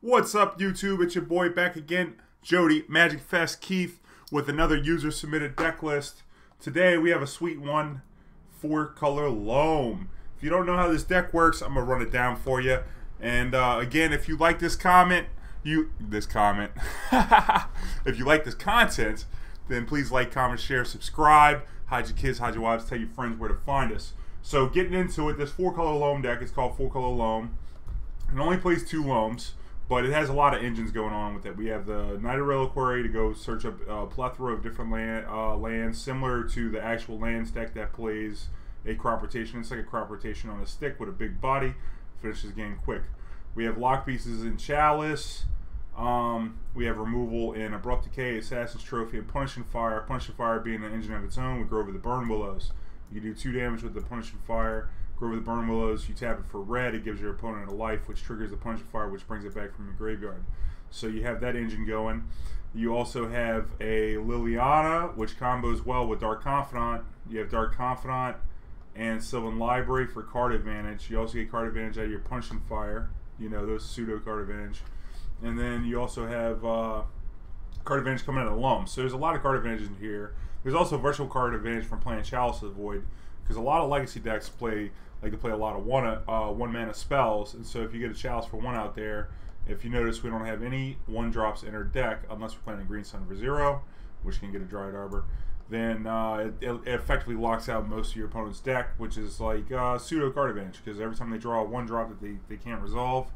What's up, YouTube? It's your boy back again, Jody, Magic Fest Keith, with another user-submitted deck list. Today we have a sweet one, 4-color Loam. If you don't know how this deck works, I'm going to run it down for you. And again, if you like this comment, if you like this content, then please like, comment, share, subscribe, hide your kids, hide your wives, tell your friends where to find us. So getting into it, this 4-color Loam deck is called 4-color Loam. It only plays 2 Loams, but it has a lot of engines going on with it. We have the Knight of Reliquary to go search up a plethora of different lands, similar to the actual lands deck that plays a crop rotation. It's like a crop rotation on a stick with a big body. Finishes the game quick. We have lock pieces in Chalice. We have removal in Abrupt Decay, Assassin's Trophy, and Punishing Fire. Punishing Fire being an engine of its own. We go over the Burnwillows. You can do 2 damage with the Punishing Fire. Go over the Burnwillows, you tap it for red, it gives your opponent a life, which triggers the Punishing Fire, which brings it back from your graveyard. So you have that engine going. You also have a Liliana, which combos well with Dark Confidant. You have Dark Confidant and Sylvan Library for card advantage. You also get card advantage out of your Punishing Fire. You know, those pseudo card advantage. And then you also have card advantage coming out of Loam. So there's a lot of card advantage in here. There's also virtual card advantage from playing Chalice of the Void, because a lot of legacy decks like to play a lot of one mana spells, and so if you get a Chalice for 1 out there, if you notice we don't have any 1-drops in our deck unless we're playing a Green Sun for 0, which can get a Dryad Arbor, then it effectively locks out most of your opponent's deck, which is like pseudo card advantage, because every time they draw a 1-drop that they can't resolve,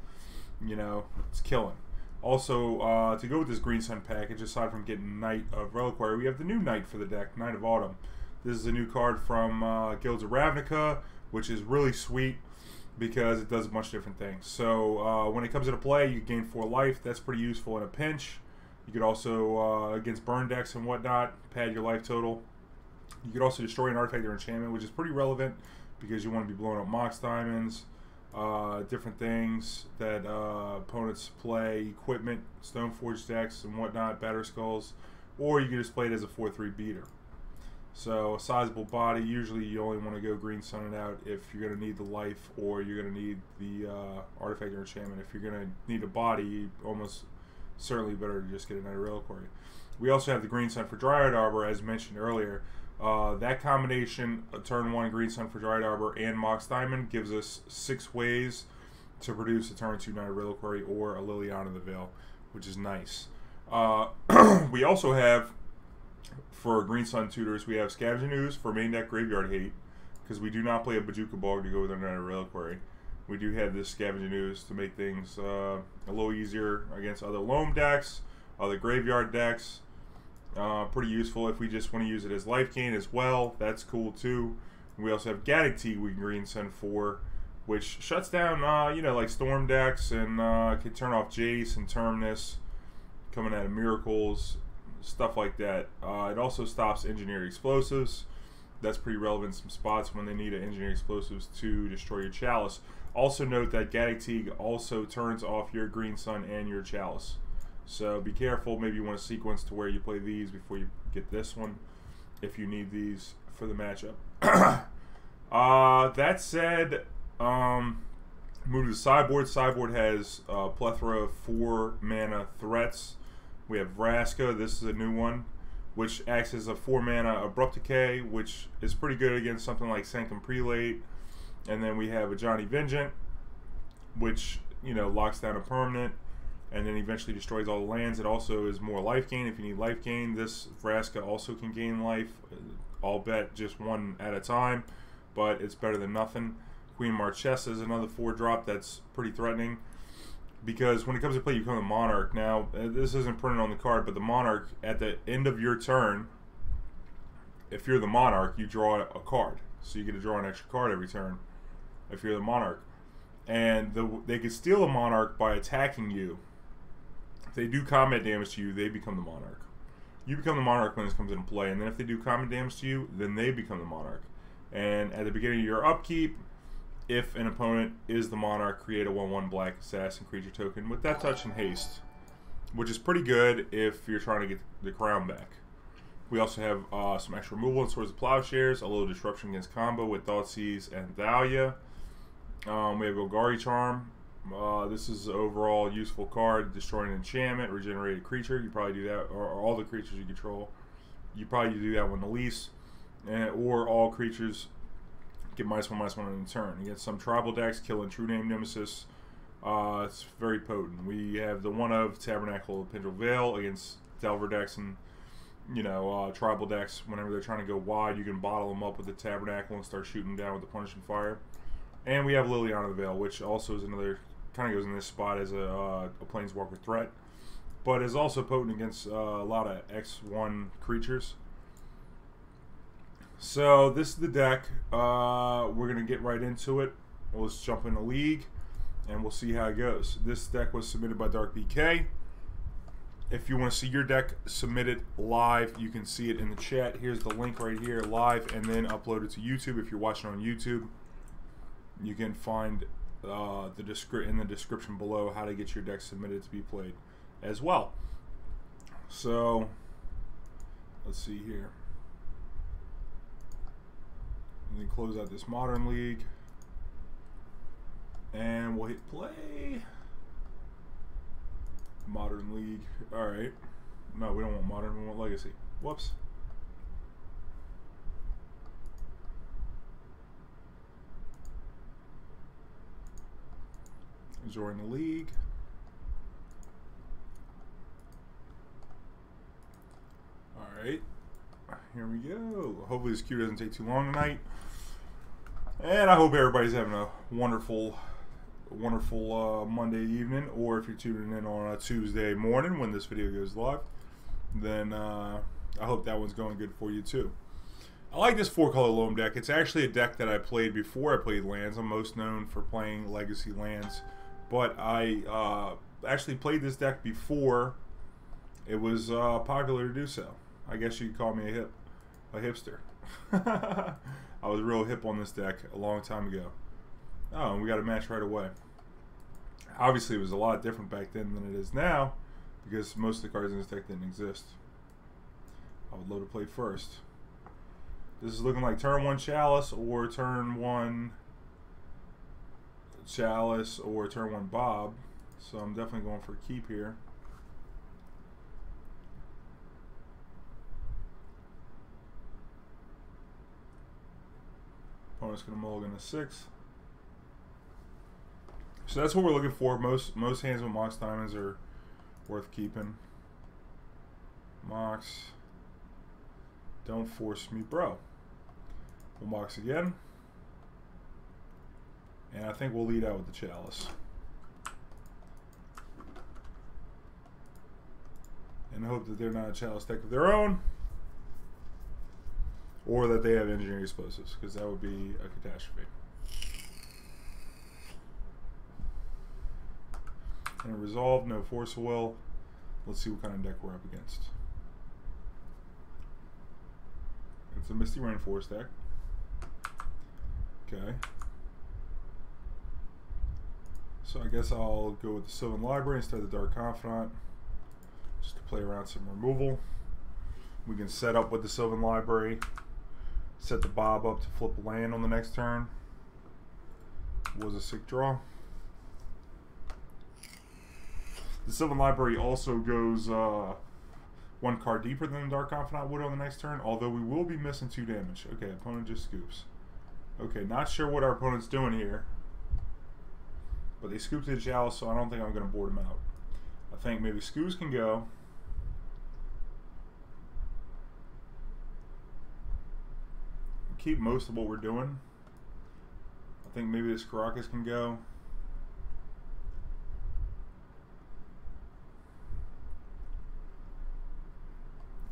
you know, it's killing. Also, to go with this Green Sun package, aside from getting Knight of Reliquary, we have the new Knight for the deck, Knight of Autumn. This is a new card from Guilds of Ravnica, which is really sweet because it does a bunch of different things. So when it comes into play, you gain 4 life. That's pretty useful in a pinch. You could also, against burn decks and whatnot, pad your life total. You could also destroy an artifact or enchantment, which is pretty relevant because you want to be blowing up Mox Diamonds, different things that opponents play, equipment, Stoneforge decks and whatnot, Batter Skulls, or you can just play it as a 4/3 beater. So a sizable body. Usually you only want to go Green Sun it out if you're going to need the life or you're going to need the artifact or enchantment. If you're going to need a body, you almost certainly better to just get a Knight of Reliquary. We also have the Green Sun for Dryad Arbor, as mentioned earlier. That combination, a turn 1 Green Sun for Dryad Arbor and Mox Diamond, gives us 6 ways to produce a turn 2 Knight of Reliquary or a Liliana in the Veil, which is nice. We also have, for Green Sun tutors, we have Scavenging Ooze for main deck Graveyard Hate, because we do not play a Bajuka Bog to go with our Knight of Reliquary. We do have this Scavenging Ooze to make things a little easier against other Loam decks, other Graveyard decks. Pretty useful if we just want to use it as life gain as well. That's cool too. We also have Gaddock Teeg we can Green Sun for, which shuts down, you know, like Storm decks, and can turn off Jace and Terminus, coming out of Miracles, stuff like that. It also stops engineered explosives. That's pretty relevant in some spots when they need engineered explosives to destroy your Chalice. Also note that Gaddock Teeg also turns off your Green Sun and your Chalice. So be careful. Maybe you want to sequence to where you play these before you get this one, if you need these for the matchup. That said, move to the sideboard. Sideboard has a plethora of 4 mana threats. We have Vraska, this is a new one, which acts as a 4 mana Abrupt Decay, which is pretty good against something like Sanctum Prelate. And then we have Ajani Vengeant, which, you know, locks down a permanent and then eventually destroys all the lands. It also is more life gain if you need life gain. This Vraska also can gain life, albeit just 1 at a time, but it's better than nothing. Queen Marchesa is another 4-drop that's pretty threatening, because when it comes to play, you become a Monarch. Now, this isn't printed on the card, but the Monarch, at the end of your turn, if you're the Monarch, you draw a card. So you get to draw an extra card every turn if you're the Monarch. And they can steal a Monarch by attacking you. If they do combat damage to you, they become the Monarch. You become the Monarch when this comes into play, and then if they do combat damage to you, then they become the Monarch. And at the beginning of your upkeep, if an opponent is the Monarch, create a 1/1 black assassin creature token with that touch and haste, which is pretty good if you're trying to get the crown back. We also have some extra removal in Swords of Plowshares, a little disruption against combo with Thoughtseize and Thalia. We have Golgari Charm, This is an overall useful card. Destroy an enchantment, regenerate a creature. You probably do that, or all the creatures you control. You probably do that one the least. Or all creatures get -1/-1 on the turn. Against some tribal decks, killing True Name Nemesis. It's very potent. We have the one of Tabernacle of Pendrell Vale against Delver decks and tribal decks. Whenever they're trying to go wide, you can bottle them up with the Tabernacle and start shooting down with the Punishing Fire. And we have Liliana the Vale, which also is another, kind of goes in this spot as a Planeswalker threat, but is also potent against a lot of X1 creatures. So this is the deck. We're going to get right into it. Let's jump in the league, and we'll see how it goes. This deck was submitted by Abrupt Decay. If you want to see your deck submitted live, you can see it in the chat. Here's the link right here, live, and then upload it to YouTube. If you're watching on YouTube, you can find in the description below how to get your deck submitted to be played as well. So let's see here. And then close out this Modern League, and we'll hit play. Modern League. Alright. No, we don't want Modern, we want Legacy. Whoops. Join the league. Alright. Here we go. Hopefully this queue doesn't take too long tonight. And I hope everybody's having a wonderful Monday evening, or if you're tuning in on a Tuesday morning when this video goes live, then I hope that one's going good for you too. I like this 4-color Loam deck. It's actually a deck that I played before I played lands. I'm most known for playing Legacy lands, but I actually played this deck before it was popular to do so. I guess you could call me a hipster. I was real hip on this deck a long time ago. Oh, and we got a match right away. Obviously, it was a lot different back then than it is now, because most of the cards in this deck didn't exist. I would love to play first. This is looking like turn 1 Chalice, or turn 1 Chalice, or turn 1 Bob. So I'm definitely going for a keep here. Opponent's going to mulligan a 6. So that's what we're looking for. Most hands with Mox Diamonds are worth keeping. Mox. Don't force me, bro. We'll Mox again. And I think we'll lead out with the Chalice. And hope that they're not a Chalice deck of their own. Or that they have Engineering Explosives, because that would be a catastrophe. And a Resolve, no Force of Will. Let's see what kind of deck we're up against. It's a Misty Rainforest deck. Okay. So I guess I'll go with the Sylvan Library instead of the Dark Confidant, just to play around some removal. We can set up with the Sylvan Library, set the Bob up to flip a land on the next turn. Was a sick draw. The Sylvan Library also goes 1 card deeper than the Dark Confidant would on the next turn, although we will be missing 2 damage. Okay, opponent just scoops. Okay, not sure what our opponent's doing here, but they scooped the Chalice, so I don't think I'm going to board him out. I think maybe Scoops can go. Keep most of what we're doing. I think maybe this Karakas can go.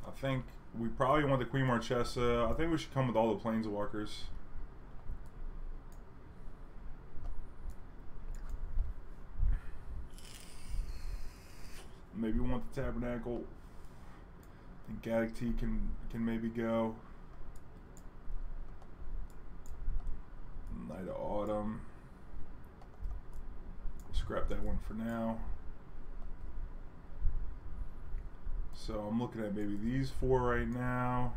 I think we probably want the Queen Marchesa. I think we should come with all the Planeswalkers. Maybe we want the Tabernacle. I think Gaddock Teeg can maybe go. Night of Autumn. Scrap that one for now. So I'm looking at maybe these 4 right now.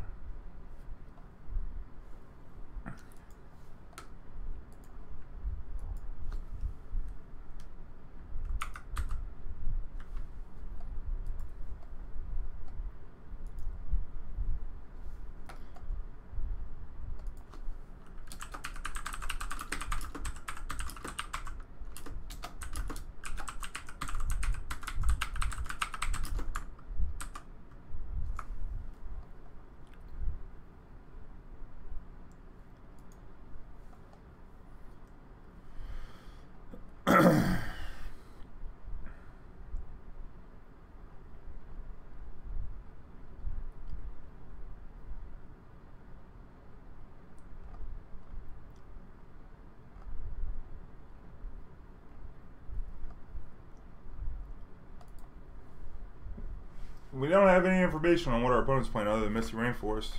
We don't have any information on what our opponent's playing other than Misty Rainforest.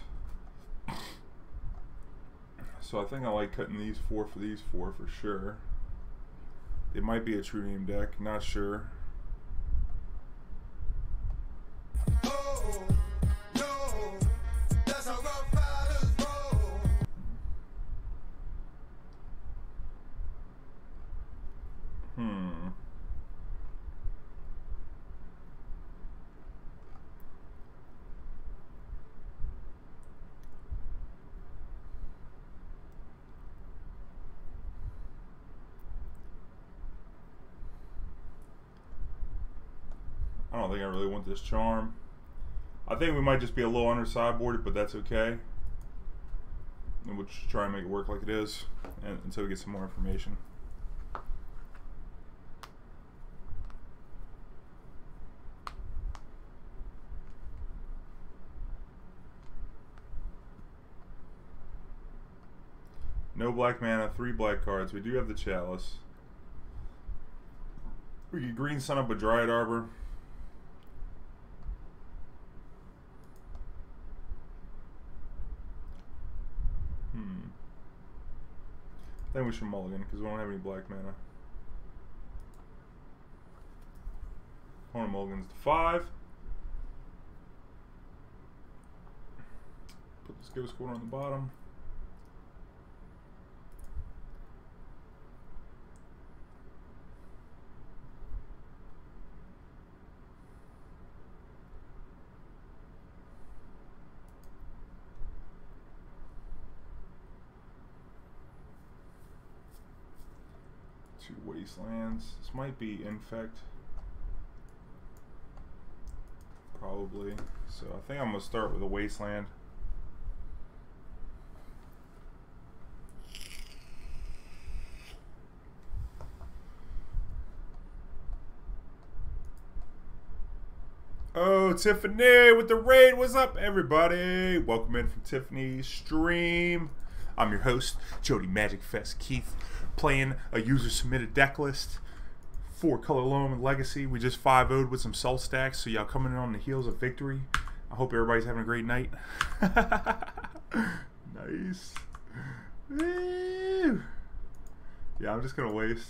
So I think I like cutting these 4 for these 4 for sure. It might be a true name deck, not sure. I don't think I really want this charm. I think we might just be a little under sideboarded, but that's okay. And we'll just try and make it work like it is until we get some more information. No black mana, 3 black cards. We do have the Chalice. We can green sun up a Dryad Arbor. I think we should mulligan because we don't have any black mana. Opponent mulligans to 5. Put this ghost quarter on the bottom. Two Wastelands. This might be Infect. Probably. So I think I'm going to start with a Wasteland. Oh, Tiffany with the raid. What's up, everybody? Welcome in from Tiffany's stream. I'm your host, Jody Magic Fest Keith, playing a user-submitted deck list. 4-color Loam and Legacy. We just 5-0'd with some Soul Stacks, so y'all coming in on the heels of victory. I hope everybody's having a great night. Nice. Woo. Yeah, I'm just going to waste.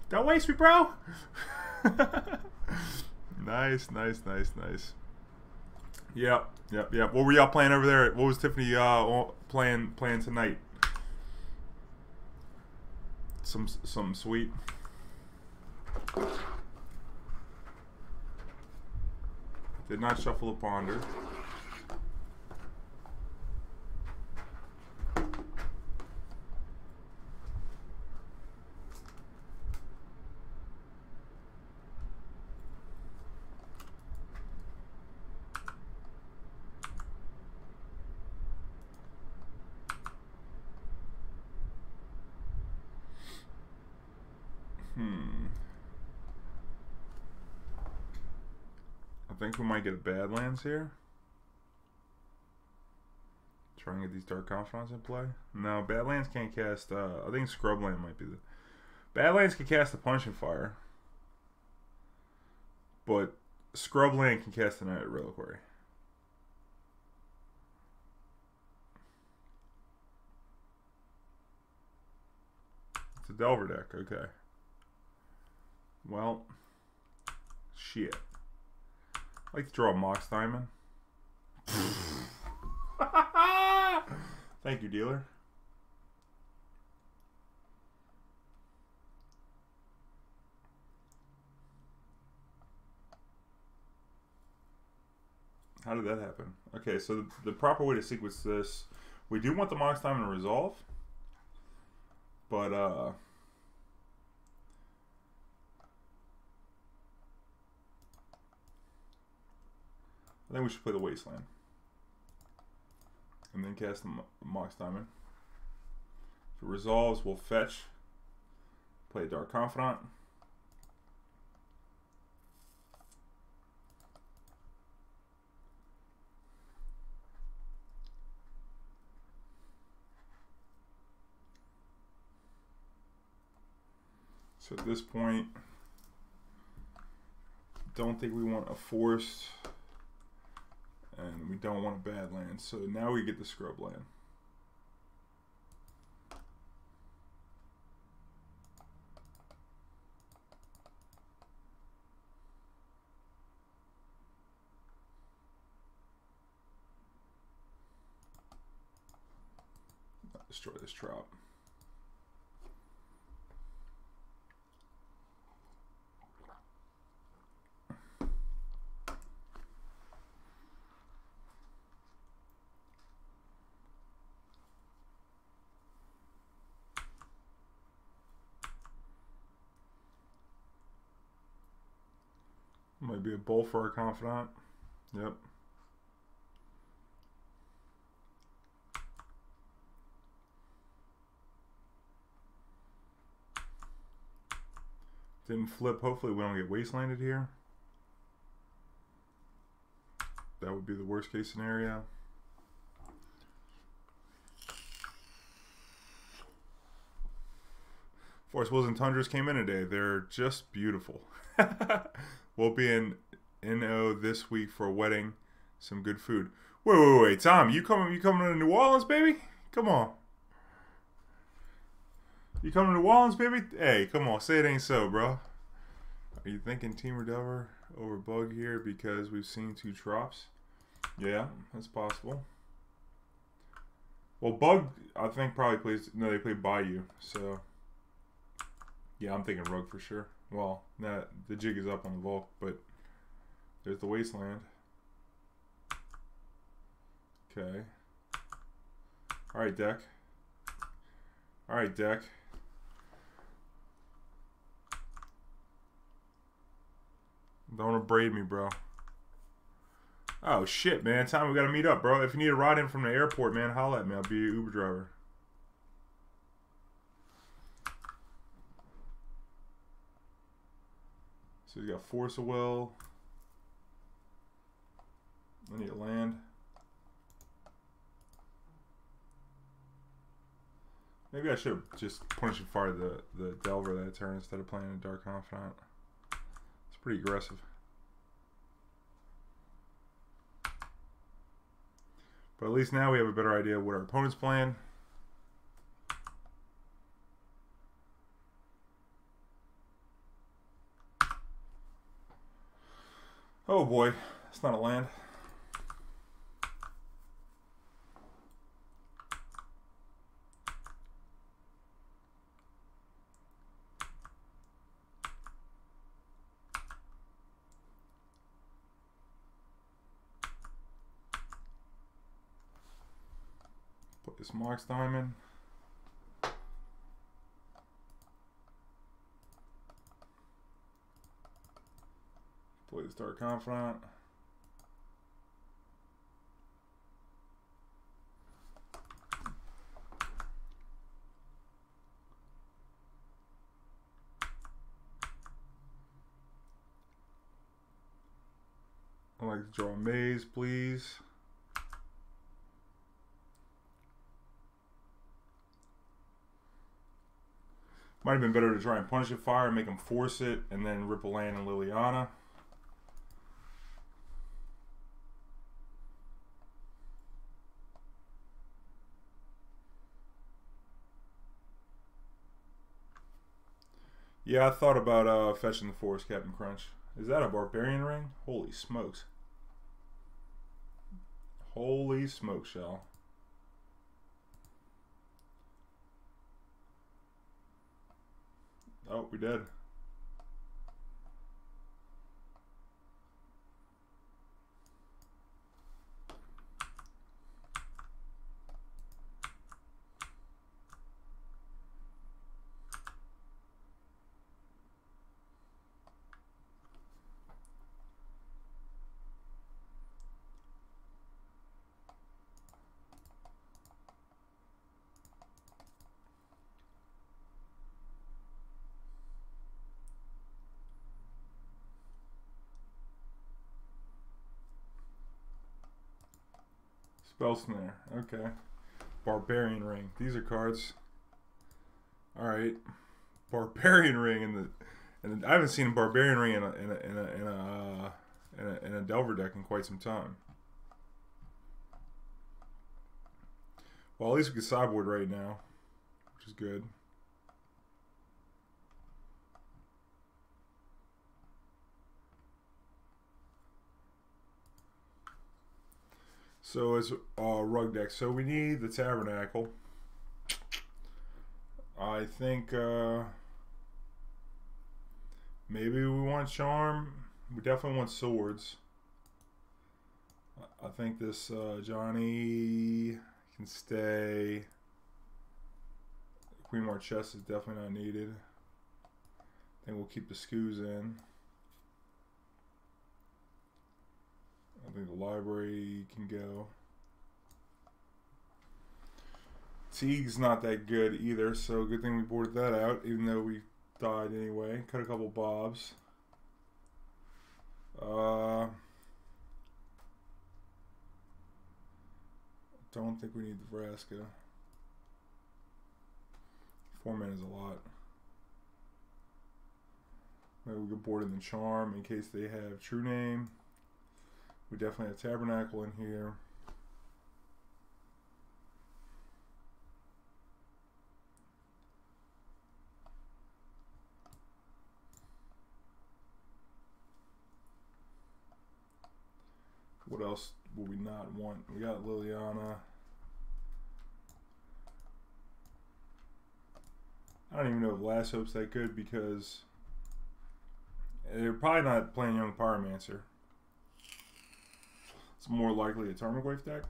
Don't waste me, bro! Nice, nice, nice, nice. Yep. What were y'all playing over there? What was Tiffany playing tonight? Some sweet. Did not shuffle a ponder. I think we might get a Badlands here. Try and get these Dark Confidants in play. No, Badlands can't cast. I think Scrubland might be the. Badlands can cast the Punching Fire, but Scrubland can cast the Night Reliquary. It's a Delver deck, okay. Well, shit. I like to draw a Mox Diamond. Thank you, dealer. How did that happen? Okay, so the proper way to sequence this, we do want the Mox Diamond to resolve, but I think we should play the Wasteland. And then cast the Mox Diamond. If it resolves, we'll fetch. Play a Dark Confidant. So at this point, don't think we want a forest. And we don't want a Badlands. So now we get the Scrubland. Destroy this trop. Might be a bowl for our Confidant. Yep. Didn't flip. Hopefully we don't get Wastelanded here. That would be the worst case scenario. Forest Wills and Tundras came in today. They're just beautiful. We'll be in NO this week for a wedding. Some good food. Wait, Tom, you coming to New Orleans, baby? Come on. You coming to New Orleans, baby? Hey, come on, say it ain't so, bro. Are you thinking Team Redelver over Bug here because we've seen 2 drops? Yeah, that's possible. Well, Bug, I think probably plays. No, they play Bayou, so yeah, I'm thinking Rogue for sure. Well, the jig is up on the Volk, but there's the Wasteland. Okay. All right, deck. All right, deck. Don't abrade me, bro. Oh, shit, man. Time we got to meet up, bro. If you need a ride in from the airport, man, holla at me. I'll be your Uber driver. So you got Force of Will. I need a land. Maybe I should have just punished and fired the Delver that turn instead of playing a Dark Confidant. It's pretty aggressive. But at least now we have a better idea of what our opponent's playing. Oh boy, it's not a land. Put this Mox Diamond. Play this Dark Confidant. I'd like to draw a maze, please. Might have been better to try and punish a fire, make him force it, and then rip a land in Liliana. Yeah, I thought about fetching the forest, Captain Crunch. Is that a Barbarian Ring? Holy smokes. Holy smoke shell. Oh, we did. Spell Snare. Okay. Barbarian Ring. These are cards. Alright. Barbarian Ring And I haven't seen a Barbarianry in a Delver deck in quite some time. Well, at least we can sideboard right now, which is good. So it's a rug deck. So we need the Tabernacle. I think maybe we want Charm. We definitely want Swords. I think this Ajani can stay. Queen Marchesa is definitely not needed. I think we'll keep the Scoos in. I think the library can go. Teeg's not that good either, so good thing we boarded that out, even though we died anyway. Cut a couple bobs. Don't think we need the Vraska. 4 mana is a lot. Maybe we could board in the Charm in case they have True Name. We definitely have Tabernacle in here. What else will we not want? We got Liliana. I don't even know if Last Hope's that good because they're probably not playing Young Pyromancer. It's more likely a Tarmogoyf deck.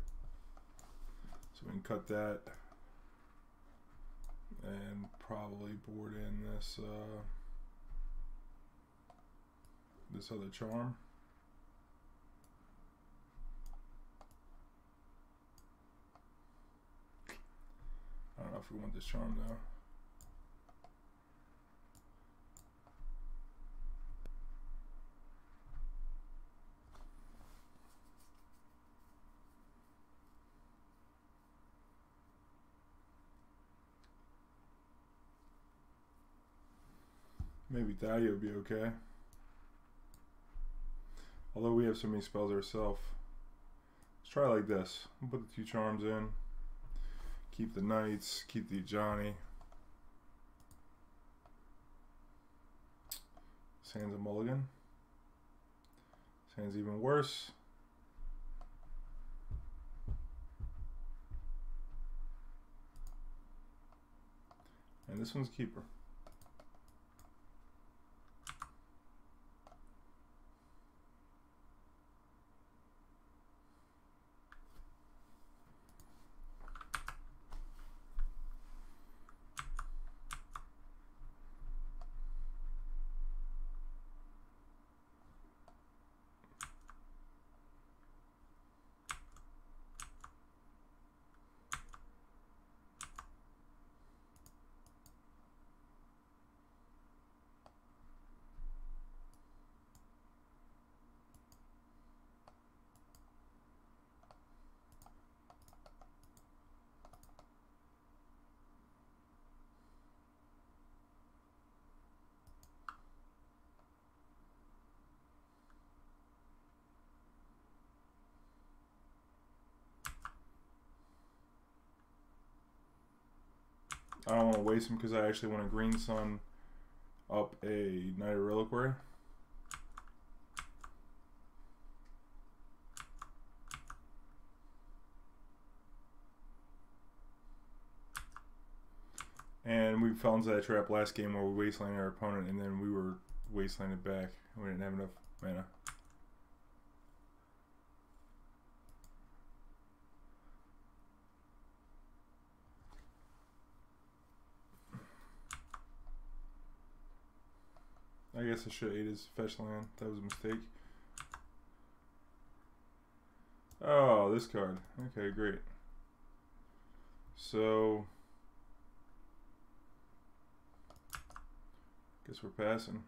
So we can cut that and probably board in this this other Charm. I don't know if we want this Charm though. Maybe Thalia would be okay. Although we have so many spells ourselves. Let's try like this. We'll put the 2 Charms in. Keep the Knights. Keep the Ajani. Sand's a mulligan. Sand's even worse. And this one's keeper. I don't want to waste them because I actually want a Green Sun up a Knight of Reliquary. And we fell into that trap last game where we wastelanded our opponent and then we were wastelanded back. We didn't have enough mana. I guess I should have ate his fetch land. That was a mistake. Oh, this card. Okay, great. So, guess we're passing.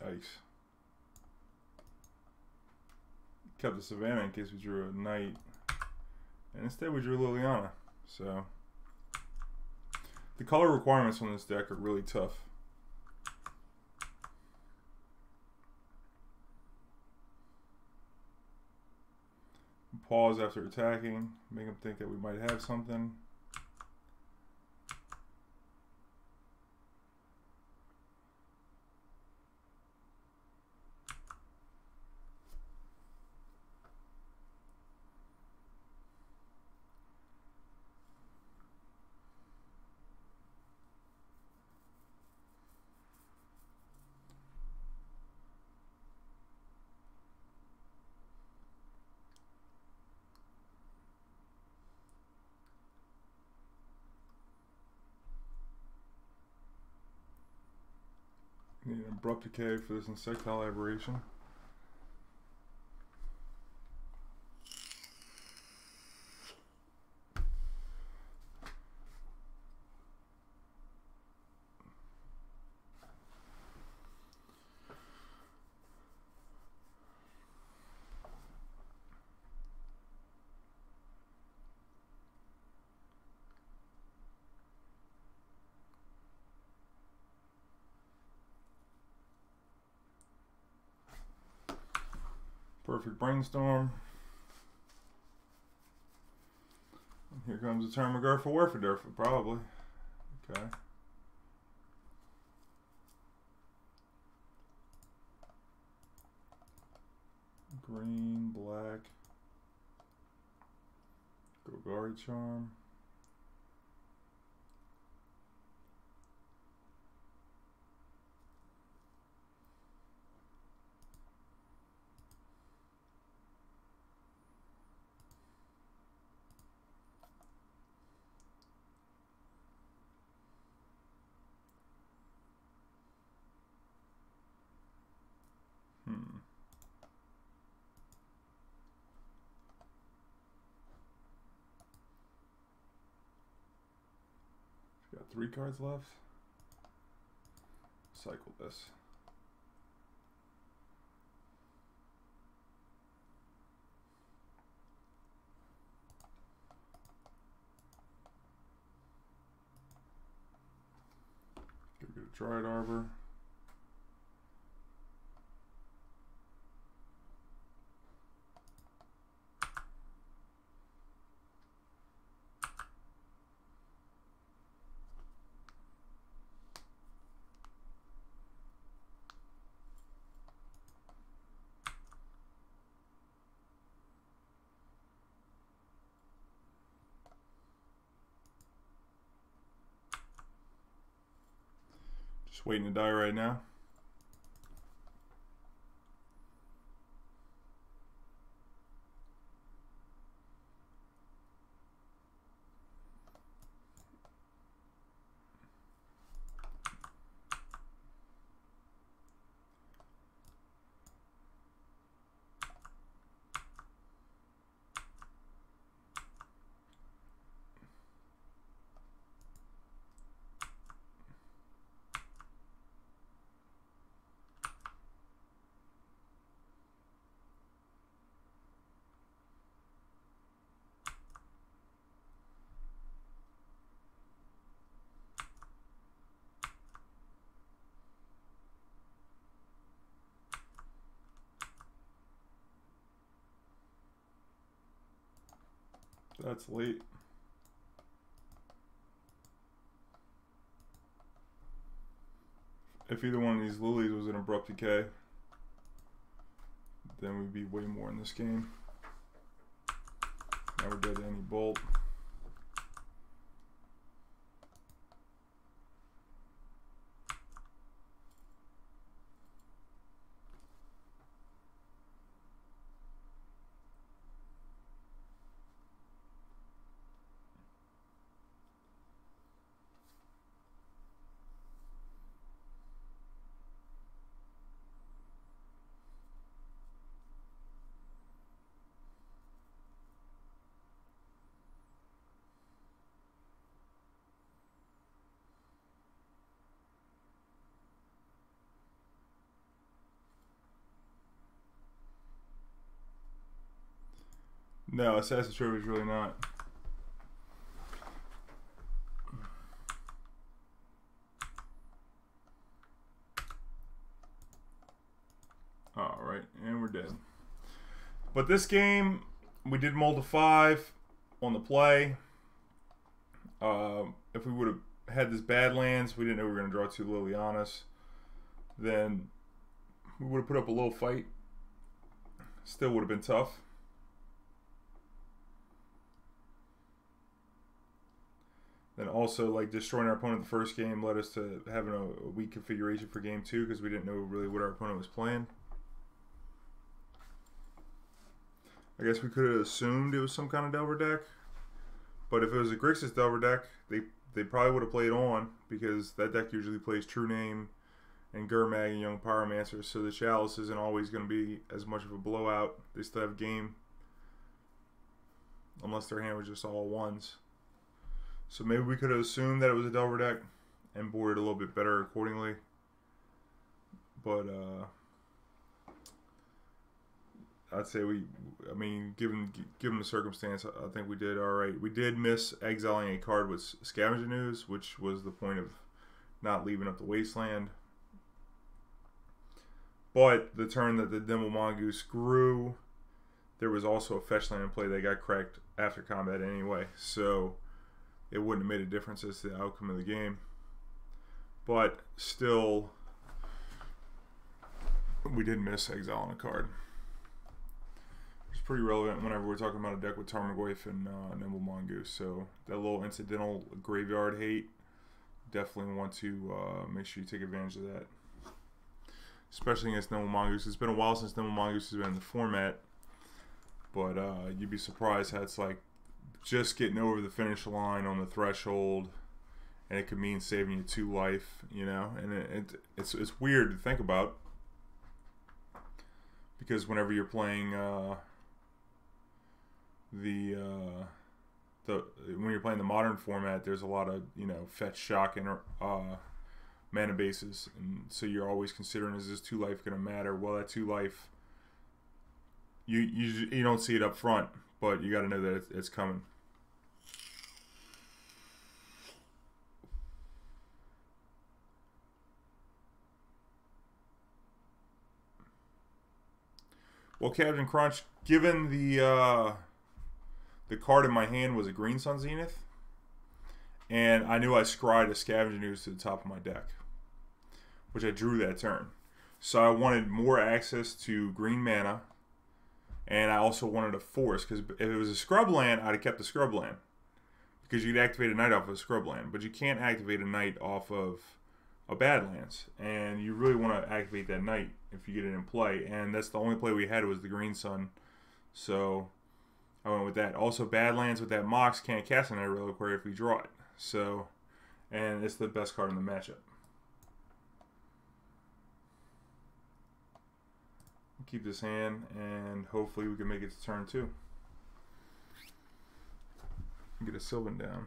Yikes. Kept the Savannah in case we drew a Knight. And instead we drew Liliana. So the color requirements on this deck are really tough. Pause after attacking, make them think that we might have something. Need an Abrupt Decay for this Insectile Aberration. Perfect Brainstorm. And here comes the Termagant for Werfendurfer, probably. Okay. Green, black. Golgari Charm. Got 3 cards left. Cycle this. Go get a Dryad Arbor. Just waiting to die right now. That's late. If either one of these lilies was an Abrupt Decay, then we'd be way more in this game. Now we're dead to any bolt. No, Assassin's Trophy is really not. Alright, and we're dead. But this game, we did mold to 5 on the play. If we would have had this Badlands, we didn't know we were going to draw 2 Lilianas, then we would have put up a little fight. Still would have been tough. Then also, like, destroying our opponent the first game led us to having a weak configuration for game 2 because we didn't know really what our opponent was playing. I guess we could have assumed it was some kind of Delver deck. But if it was a Grixis Delver deck, they probably would have played on, because that deck usually plays True Name and Gurmag and Young Pyromancer, so the Chalice isn't always going to be as much of a blowout. They still have game, unless their hand was just all ones. So maybe we could have assumed that it was a Delver deck and boarded a little bit better accordingly. But I'd say given the circumstance, I think we did all right. We did miss exiling a card with Scavenging Ooze, which was the point of not leaving up the Wasteland. But the turn that the Dimble Mongoose grew, there was also a fetch land in play that got cracked after combat anyway, so it wouldn't have made a difference as to the outcome of the game. But still, we did miss exiling a card. It's pretty relevant whenever we're talking about a deck with Tarmogoyf and Nimble Mongoose. So that little incidental graveyard hate, definitely want to make sure you take advantage of that. Especially against Nimble Mongoose. It's been a while since Nimble Mongoose has been in the format, but you'd be surprised how it's like just getting over the finish line on the threshold, and it could mean saving you 2 life, you know. And it's weird to think about, because whenever you're playing when you're playing the modern format, there's a lot of, you know, fetch, shock, and mana bases, and so you're always considering, is this 2 life going to matter? Well, that 2 life, you don't see it up front, but you got to know that it's coming. Well, Captain Crunch, given the card in my hand was a Green Sun Zenith, and I knew I scryed a Scavenging Ooze to the top of my deck, which I drew that turn. So I wanted more access to green mana, and I also wanted a force, because if it was a Scrubland, I'd have kept the Scrubland, because you could activate a Knight off of a Scrubland, but you can't activate a Knight off of a Badlands, and you really want to activate that Knight if you get it in play, and that's the only play we had was the Green Sun, so I went with that. Also, Badlands with that Mox can't cast another Reliquary if we draw it, so, and it's the best card in the matchup. Keep this hand, and hopefully we can make it to turn 2. Get a Sylvan down.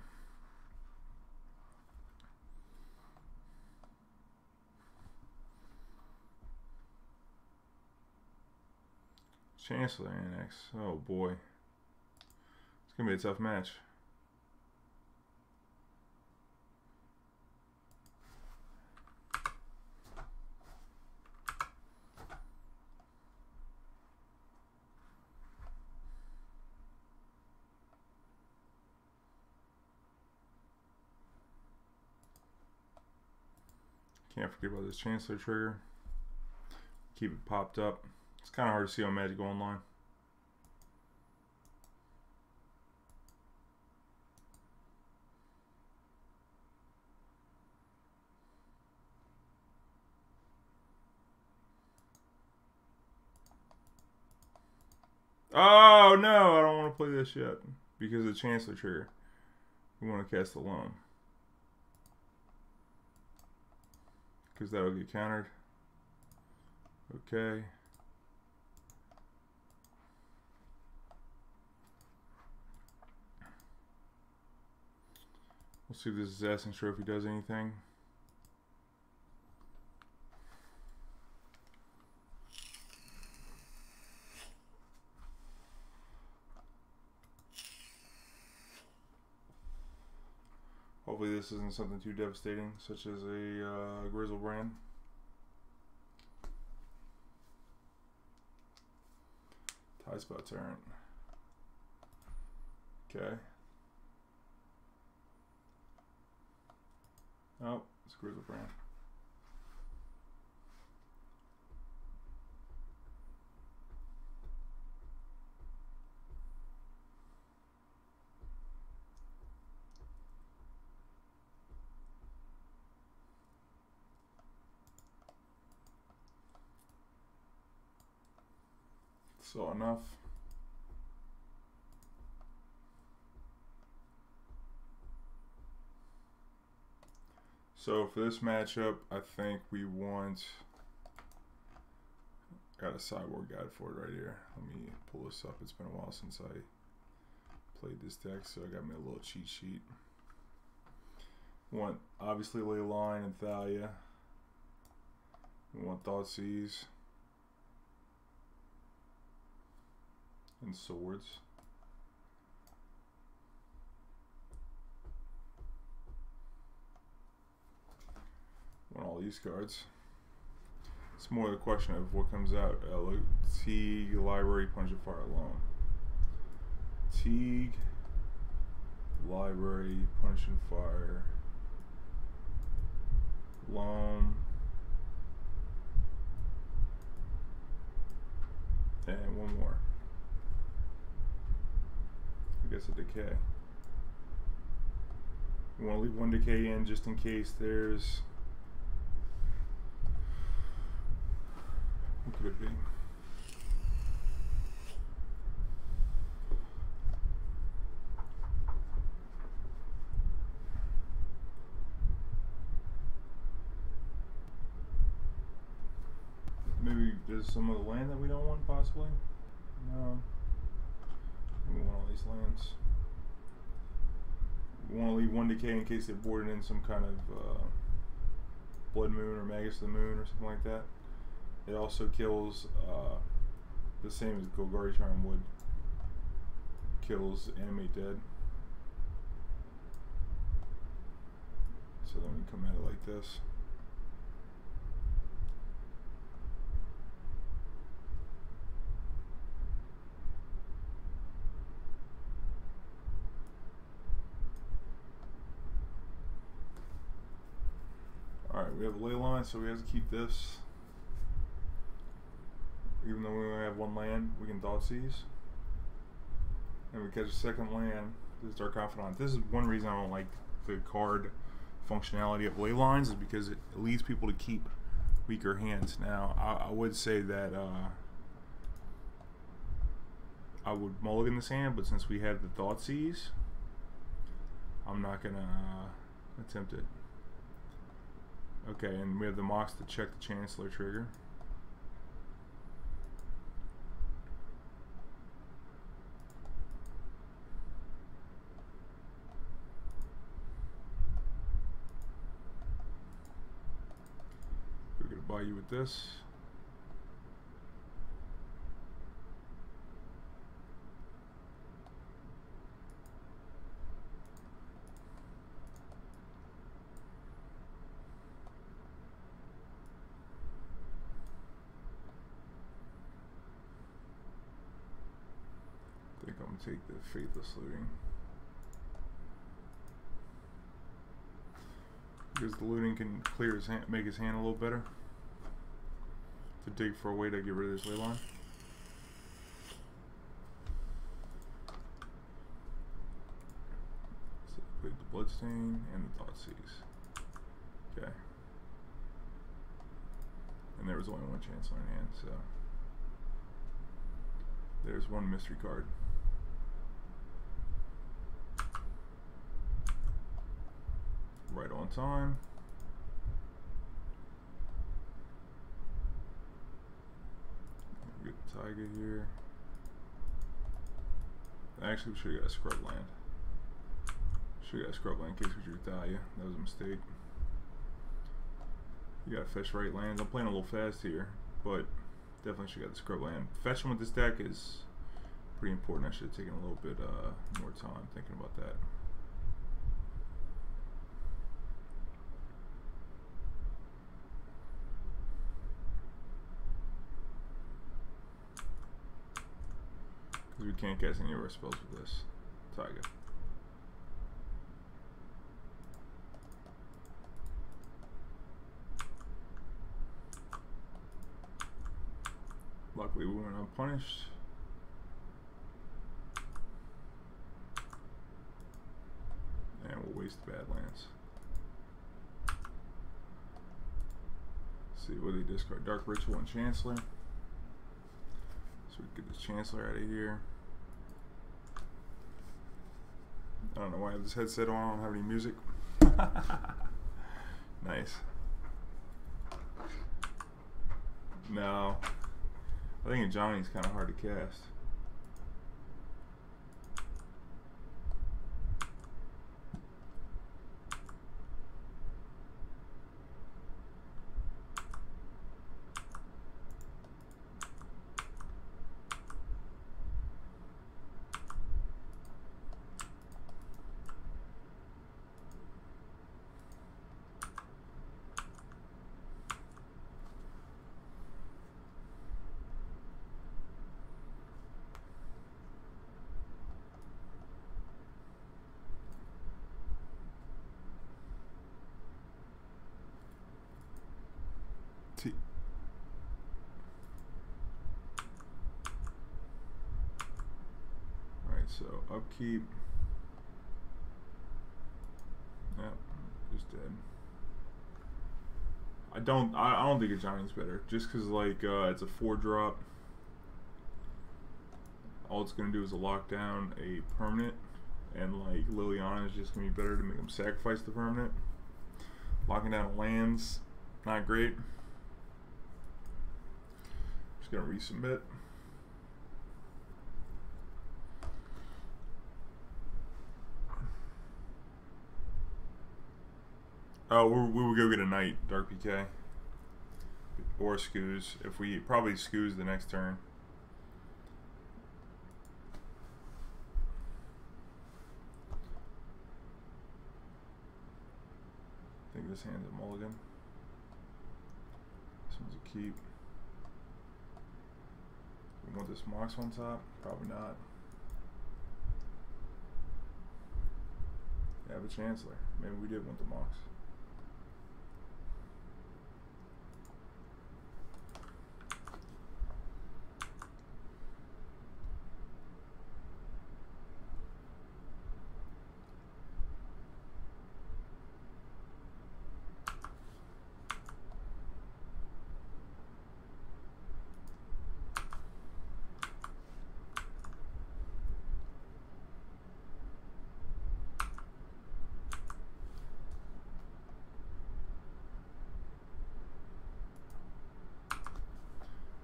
Chancellor Annex. Oh boy. It's going to be a tough match. Can't forget about this Chancellor trigger. Keep it popped up. It's kind of hard to see on Magic Online. Oh no, I don't want to play this yet because of the Chancellor trigger. We want to cast the Loam, because that'll get countered. Okay. We'll see if this Assassin's Trophy does anything. Hopefully this isn't something too devastating, such as a Grizzlebrand. Tie Spell Tyrant. Okay. Oh, it's Grizzlebrand. So enough. So for this matchup, I think we want. Got a sideboard guide for it right here. Let me pull this up. It's been a while since I played this deck, so I got me a little cheat sheet. We want obviously Leyline and Thalia. We want Thoughtseize and Swords. Want all these cards. It's more the question of what comes out. Teeg, Library, Punch of Fire, Loam. Teeg, Library, Punch and Fire, Loam, and one more. I guess a Decay. We want to leave one Decay in just in case there's. What could it be? Maybe there's some of the land that we don't want, possibly? No. We want all these lands. We want to leave one Decay in case they're boarded in some kind of Blood Moon or Magus of the Moon or something like that. It also kills the same as Golgari Charm would. Kills Animate Dead. So then we come at it like this. Alright, we have a Leyline, so we have to keep this. Even though we only have one land, we can Thoughtseize. And we catch a second land. This is Dark Confidant. This is one reason I don't like the card functionality of Leylines, is because it leads people to keep weaker hands. Now, I would say that I would mulligan this hand, but since we have the Thoughtseize, I'm not going to attempt it. Okay, and we have the Mox to check the Chancellor trigger. We're going to Bayou with this. I think I'm going to take the Faithless Looting. Because the looting can clear his hand, make his hand a little better. To dig for a way to get rid of this Leyline. So put the Bloodstain and the Thoughtseize. Okay. And there was only one Chancellor in hand, so there's one mystery card. Right on time. Get the Taiga here. Actually, we should have got a Scrubland. Should have got a Scrubland in case we drew Thalia. That was a mistake. You got fetch right lands. I'm playing a little fast here, but definitely should have got the Scrubland. Fetching with this deck is pretty important. I should have taken a little bit more time thinking about that. Because we can't cast any of our spells with this. Taiga. Luckily we went unpunished. And we'll waste the Badlands. Let's see what they discard. Dark Ritual and Chancellor. So we can get this Chancellor out of here. I don't know why I have this headset on. I don't have any music. Nice. No. I think Ajani's kind of hard to cast. Alright, so upkeep. Yep, just dead. I don't think Ajani's better. Just cause like it's a 4-drop. All it's gonna do is lock down a permanent, and like Liliana is just gonna be better to make them sacrifice the permanent. Locking down lands, not great. Just gonna resubmit. Oh, we will go get a Knight, Dark Decay. Or Scooze. If we probably Scooze the next turn. I think this hand's a mulligan. This one's a keep. We want this Mox on top? Probably not. Yeah, I have a Chancellor. Maybe we did want the Mox.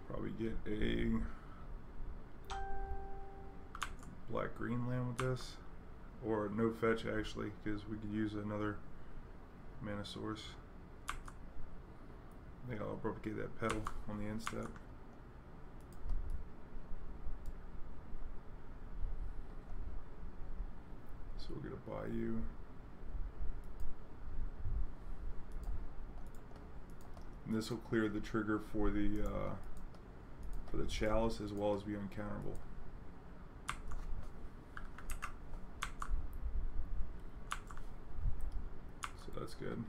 Probably get a black-green land with this, or no fetch actually, because we could use another mana source. I think I'll abrupt decay that petal on the end step. So we'll get a Bayou. And this will clear the trigger for the Chalice as well as be uncounterable. So that's good.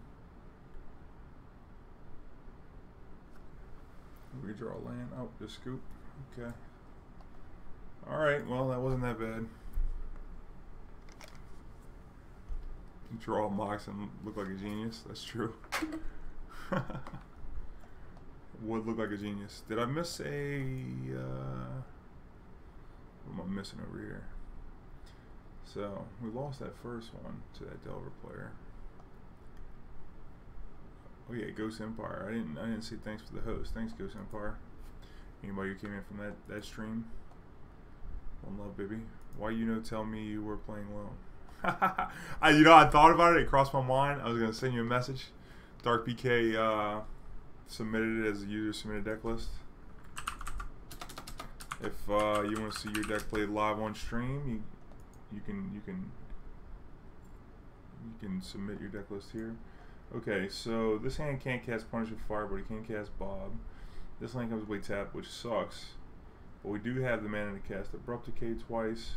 Redraw land. Oh, just scoop. Okay. Alright, well that wasn't that bad. Draw Mox and look like a genius. That's true. Would look like a genius. Did I miss a what am I missing over here? So we lost that first one to that Delver player. Oh yeah, Ghost Empire. I didn't say thanks for the host. Thanks, Ghost Empire. Anybody who came in from that stream. One love, baby. Why tell me you were playing Loam? I thought about it. It crossed my mind. I was gonna send you a message. Dark PK submitted it as a user submitted deck list. If you want to see your deck played live on stream, you can submit your deck list here. Okay, so this hand can't cast Punish with Fire, but it can cast Bob. This land comes way tap, which sucks. But we do have the mana to cast Abrupt Decay twice.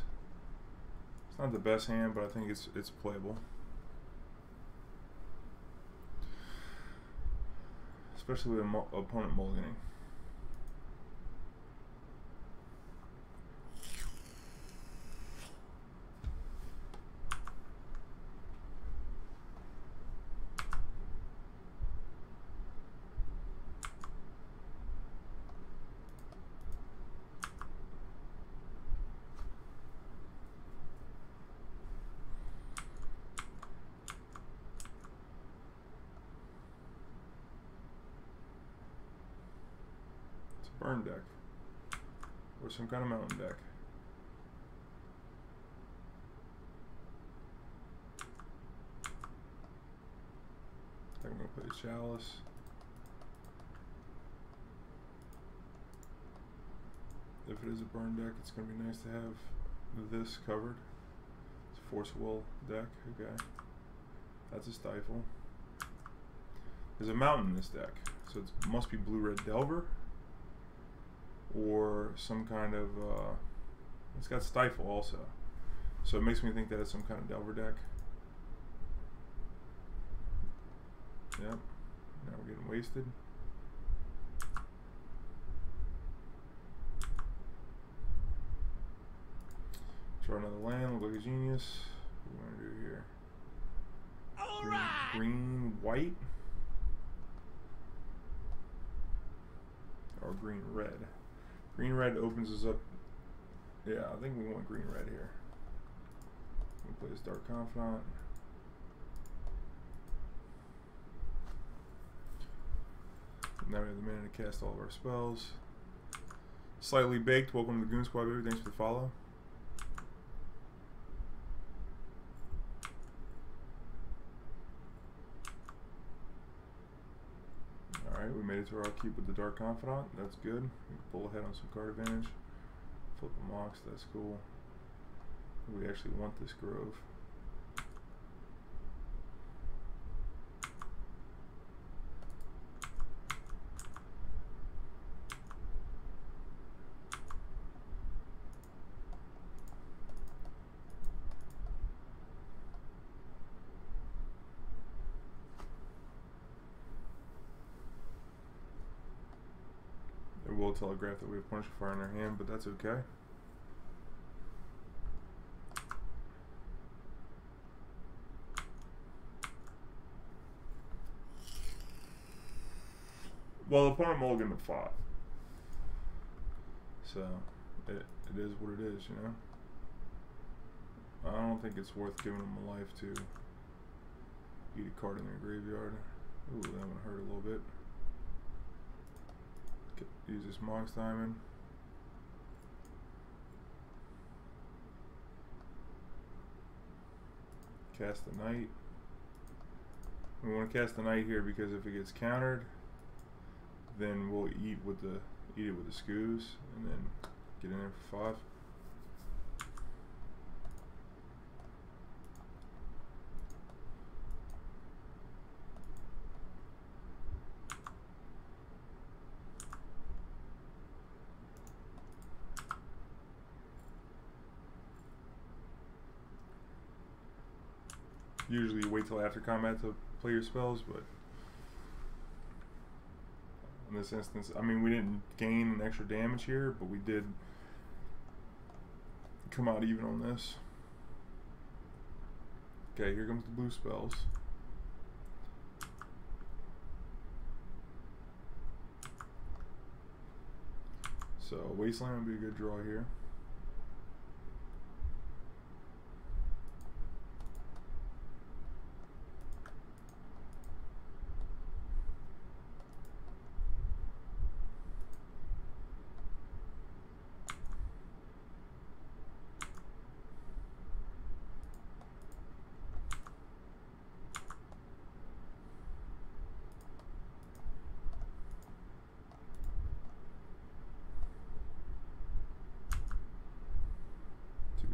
It's not the best hand, but I think it's playable. Especially with opponent mulliganing. Burn deck, or some kind of mountain deck. I think I'm going to play the Chalice. If it is a burn deck, it's going to be nice to have this covered. It's a Force Will deck, okay. That's a Stifle. There's a mountain in this deck, so it must be Blue-Red Delver. Or some kind of, it's got Stifle also. So it makes me think that it's some kind of Delver deck. Yep, now we're getting wasted. Draw another land, look like a genius. What do we want to do here? Green, white? Or green, red? Green red opens us up. Yeah, I think we want green red here. We play this Dark Confidant. Now we have the mana to cast all of our spells. Slightly Baked, welcome to the Goon Squad, baby. Thanks for the follow. Alright, we made it to our upkeep with the Dark Confidant. That's good. We can pull ahead on some card advantage. Flip a Mox, that's cool. We actually want this Grove. It will telegraph that we have Punishing Fire in our hand, but that's okay. Well, the opponent mulliganed at 5. So, it is what it is, you know? I don't think it's worth giving them a life to eat a card in their graveyard. Ooh, that one hurt a little bit. Use this Mox Diamond. Cast the Knight. We want to cast the Knight here because if it gets countered, then we'll eat it with the Scoos and then get in there for 5. Usually you wait till after combat to play your spells, but in this instance, I mean, we didn't gain an extra damage here, but we did come out even on this. Okay, here comes the blue spells. So Wasteland would be a good draw here.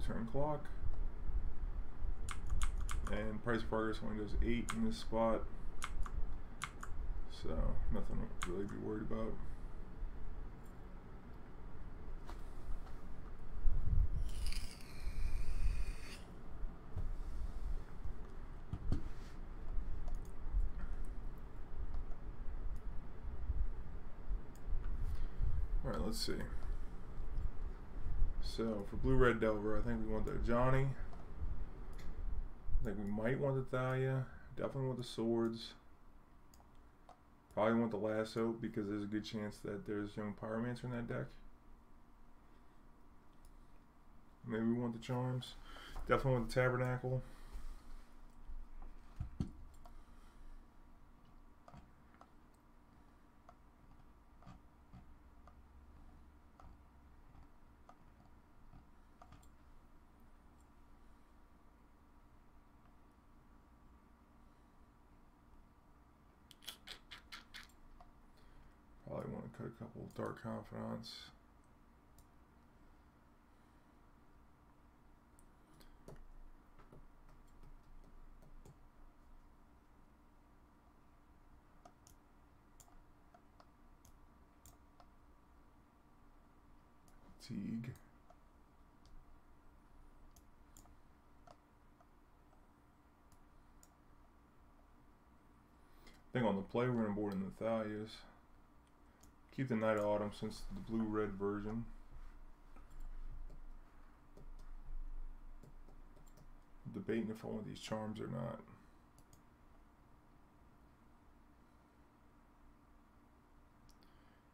Turn clock, and price of progress only goes 8 in this spot, so nothing to really be worried about. Alright, let's see. So, for Blue-Red Delver, I think we want the Ajani. I think we might want the Thalia. Definitely want the Swords. Probably want the Lasso because there's a good chance that there's Young Pyromancer in that deck. Maybe we want the Charms. Definitely want the Tabernacle. Probably want to cut a couple of Dark Confidants. Teeg. I think on the play we're going to board in the Thalias. Keep the Night of Autumn since the blue-red version. Debating if I want these charms or not.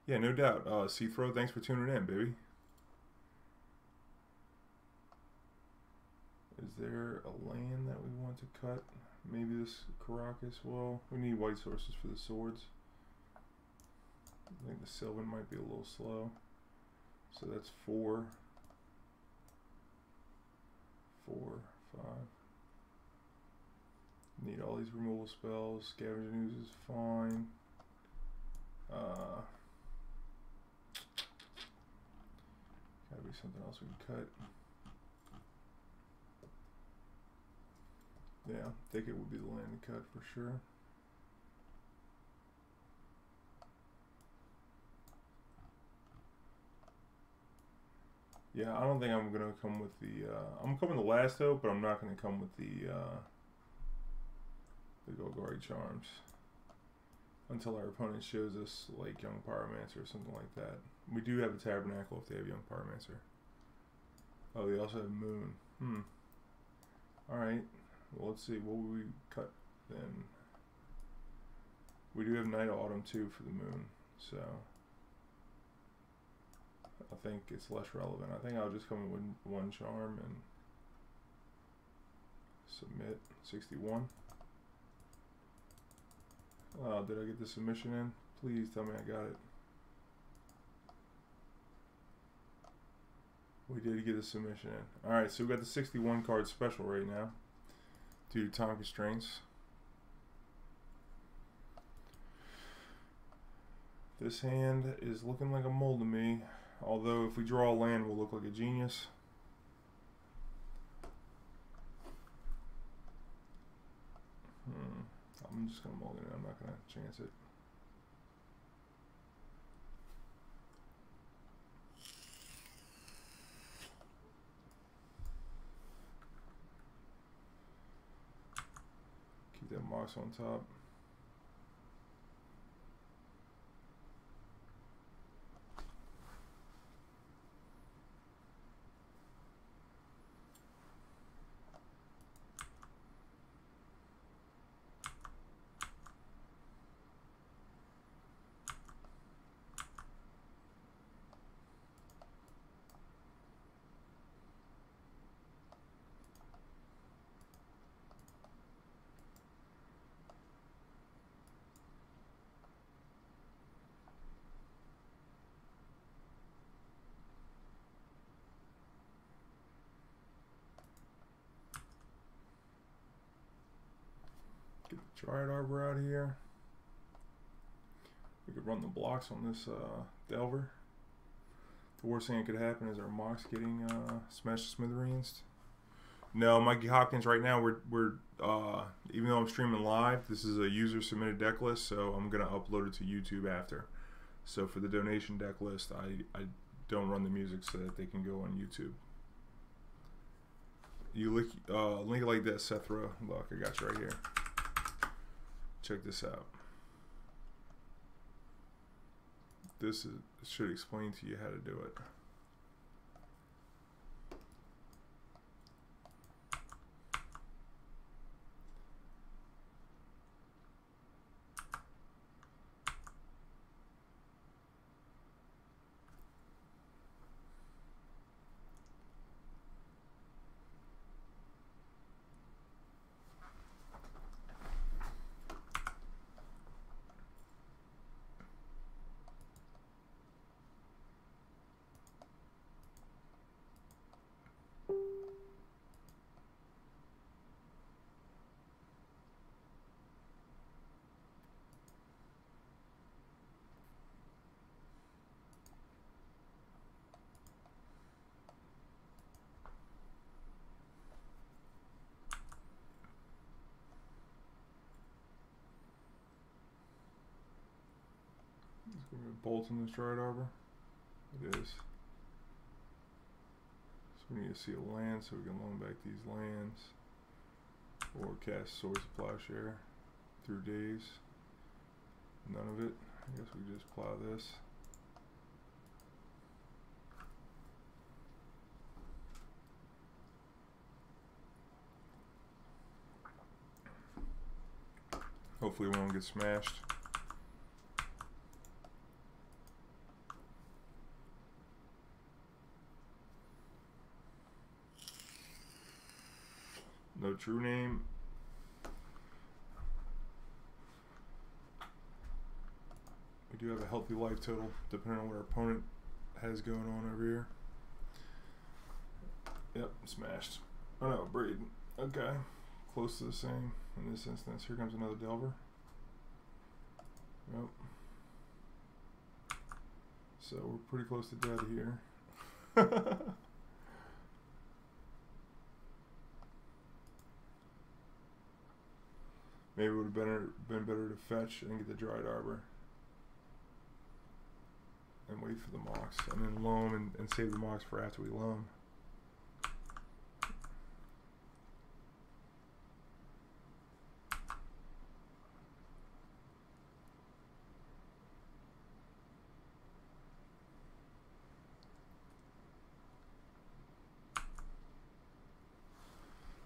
Yeah, no doubt. Seathrow, thanks for tuning in, baby. Is there a land that we want to cut? Maybe this Karakas. Well, we need white sources for the swords. I think the Sylvan might be a little slow. So that's 4, 4, 5. Need all these removal spells. Scavenging Ooze is fine. Gotta be something else we can cut. Yeah, Thicket would be the land to cut for sure. Yeah, I don't think I'm gonna come with the. I'm coming the last hope, but I'm not gonna come with the Golgari Charms until our opponent shows us like Young Pyromancer or something like that. We do have a Tabernacle if they have Young Pyromancer. Oh, they also have Moon. Alright. Well, let's see. What would we cut then? We do have Night of Autumn too for the Moon, so I think it's less relevant. I think I'll just come with one charm and submit 61. Did I get the submission in? Please tell me I got it. We did get a submission in. Alright, so we got the 61 card special right now due to time constraints. This hand is looking like a mold to me, although if we draw a land we'll look like a genius. I'm just going to mold it. I'm not going to chance it. Keep that Mox on top. Dryad Arbor out here. We could run the blocks on this Delver. The worst thing that could happen is our Mox getting smashed to smithereens. No, Mikey Hopkins, right now we're even though I'm streaming live, this is a user submitted deck list, so I'm gonna upload it to YouTube after. So for the donation deck list, I don't run the music so that they can go on YouTube. You link it like that, Sethro. Look, I got you right here. Check this out. this should explain to you how to do it. It's going to be a bolt in this Dryad Arbor. It is. So we need to see a land so we can loan back these lands. Or cast Swords of Plowshare through days. None of it. I guess we just plow this. Hopefully we won't get smashed. No true name. We do have a healthy life total, depending on what our opponent has going on over here. Yep, smashed. Oh no, Braid. Okay, close to the same in this instance. Here comes another Delver. Yep. So we're pretty close to dead here. Maybe it would have been better to fetch and get the Dryad Arbor and wait for the Mox, and then loam and save the Mox for after we loam.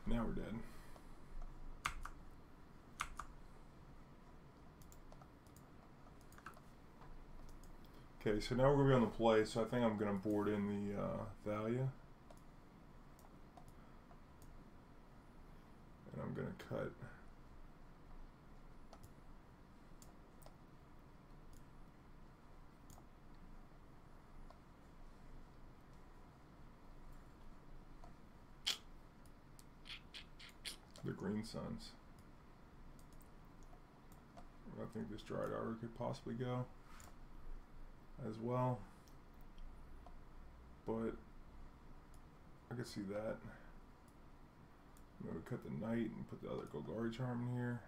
Now we're dead. Okay, so now we're going to be on the play, so I think I'm going to board in the Thalia. And I'm going to cut the Green Suns. I think this Dryad Arbor could possibly go as well, but I could see that. I'm going to cut the Knight and put the other Golgari Charm in here,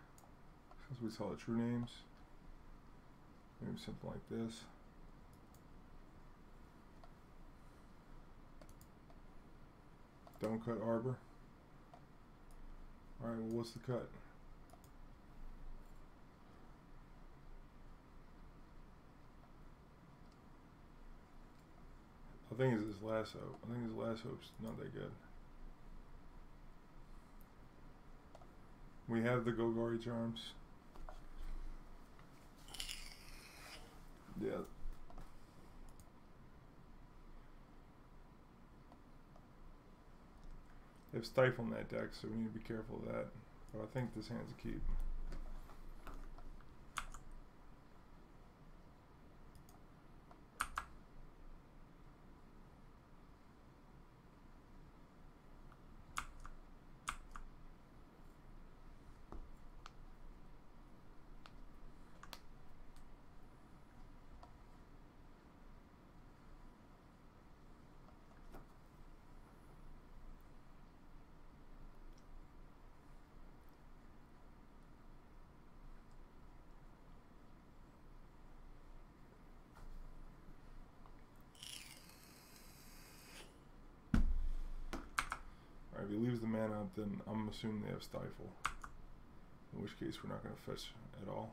since we saw the true names. Maybe something like this. Don't cut Arbor. Alright, well, what's the cut? I think it's his last hope. I think his last hope's not that good. We have the Golgari Charms. Yeah. They have Stifle in that deck, so we need to be careful of that. But I think this hand's a keep. If he leaves the mana up, then I'm assuming they have Stifle. In which case, we're not going to fetch at all.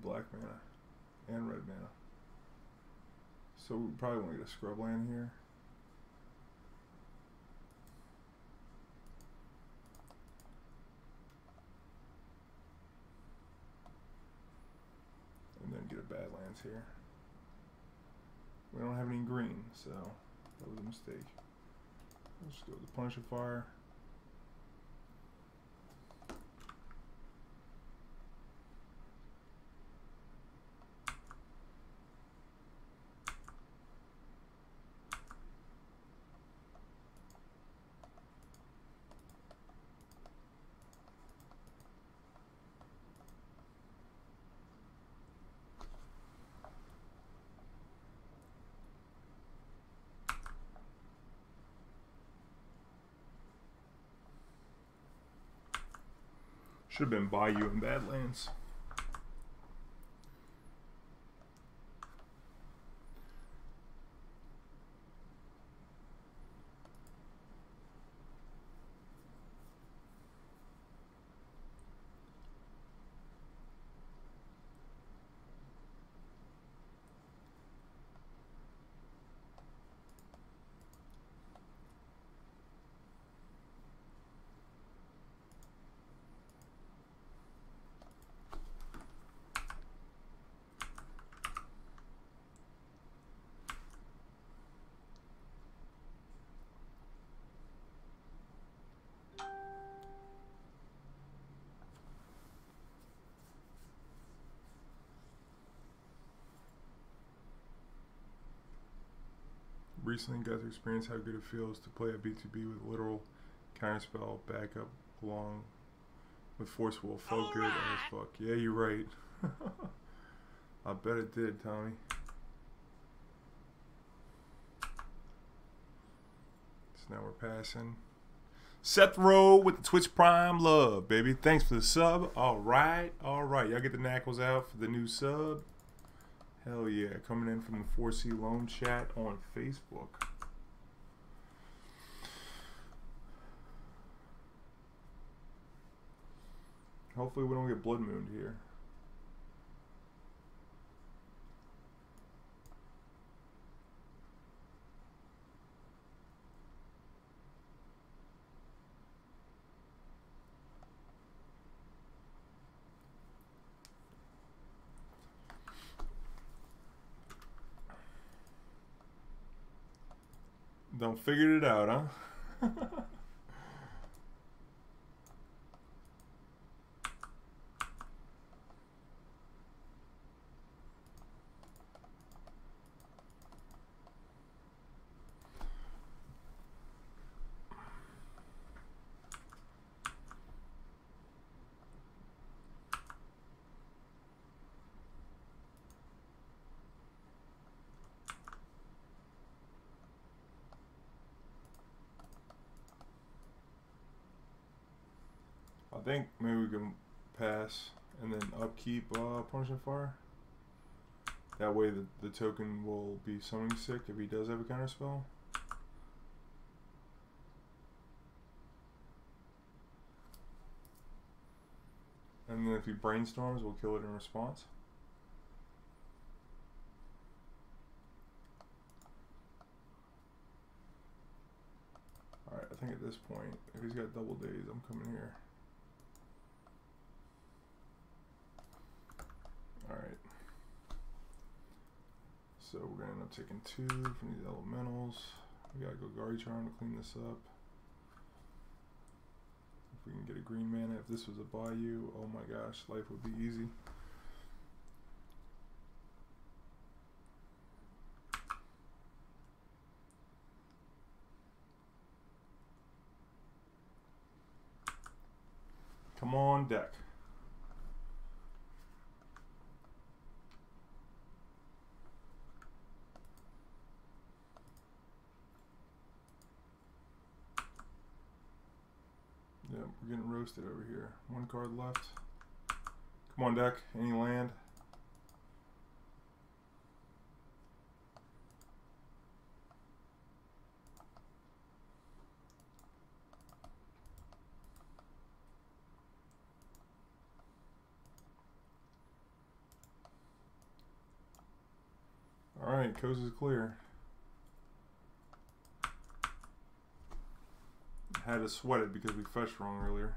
black mana and red mana. So we probably want to get a Scrubland here. And then get a Badlands here. We don't have any green, so that was a mistake. Let's just go with the Punishing Fire. Should have been Bayou and Badlands. Recently got to experience how good it feels to play a B2B with literal counterspell backup along with Forceful. Felt good as fuck. Yeah, you're right. I bet it did, Tommy. So now we're passing. Seth Rowe with the Twitch Prime love, baby. Thanks for the sub. All right, all right. Y'all get the knackles out for the new sub. Hell yeah, coming in from the 4C Loam chat on Facebook. Hopefully we don't get Blood Mooned here. Don't figure it out, huh? I think maybe we can pass and then upkeep Punishing Fire. That way the token will be summoning sick if he does have a counter spell. And then if he brainstorms, we'll kill it in response. Alright, I think at this point, if he's got double days, I'm coming here. Alright. So we're going to end up taking 2 from these elementals. We got to go Golgari Charm to clean this up. If we can get a green mana, if this was a Bayou, oh my gosh, life would be easy. Come on, deck. Yeah, we're getting roasted over here. 1 card left. Come on, deck. Any land? Alright, coast is clear. Had to sweat it because we fetched wrong earlier.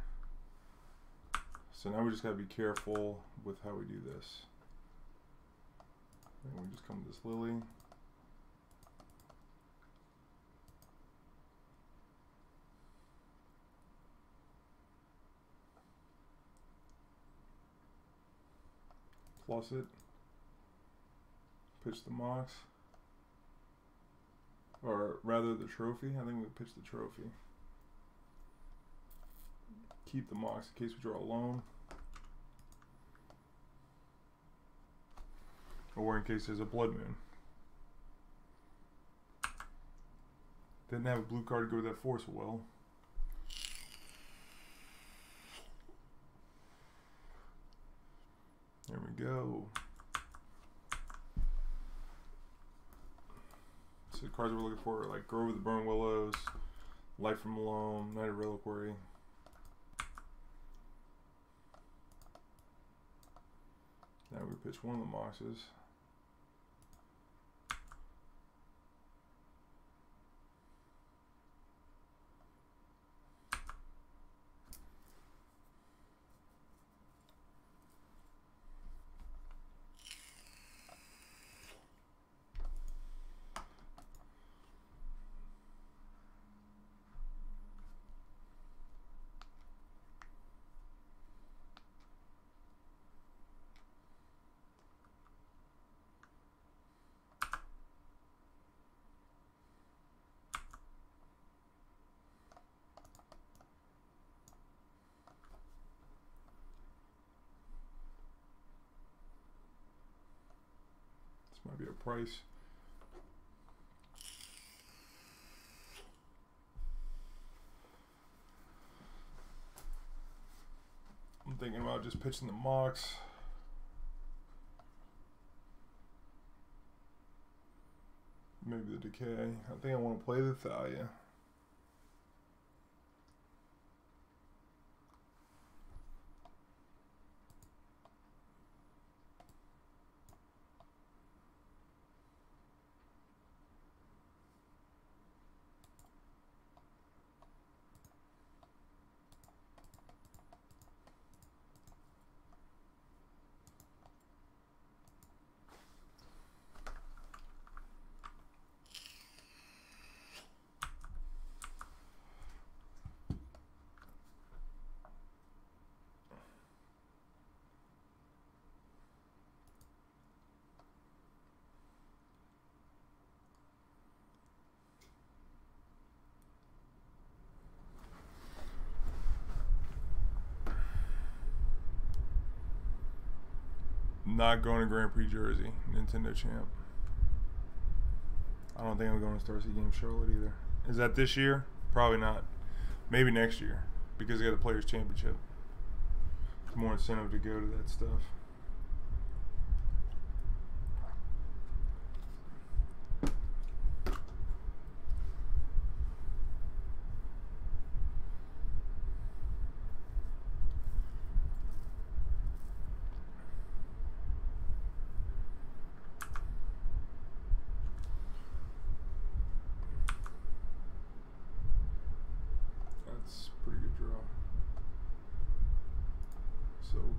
So now we just gotta be careful with how we do this. And we just come to this lily. Plus it. Pitch the mox. Or rather the trophy. I think we pitch the trophy. Keep the mox in case we draw a loam. Or in case there's a blood moon. Didn't have a blue card to go with that force well. There we go. So the cards we're looking for are like Grove of the Burnwillows, Light from Loam, Knight of Reliquary. Now we pitch one of the moxes. Might be a price. I'm thinking about just pitching the mox. Maybe the decay. I think I want to play the Thalia. Not going to Grand Prix Jersey, Nintendo champ. I don't think I'm going to Star City Games Charlotte either. Is that this year? Probably not. Maybe next year, because they got the Players Championship. It's more incentive to go to that stuff.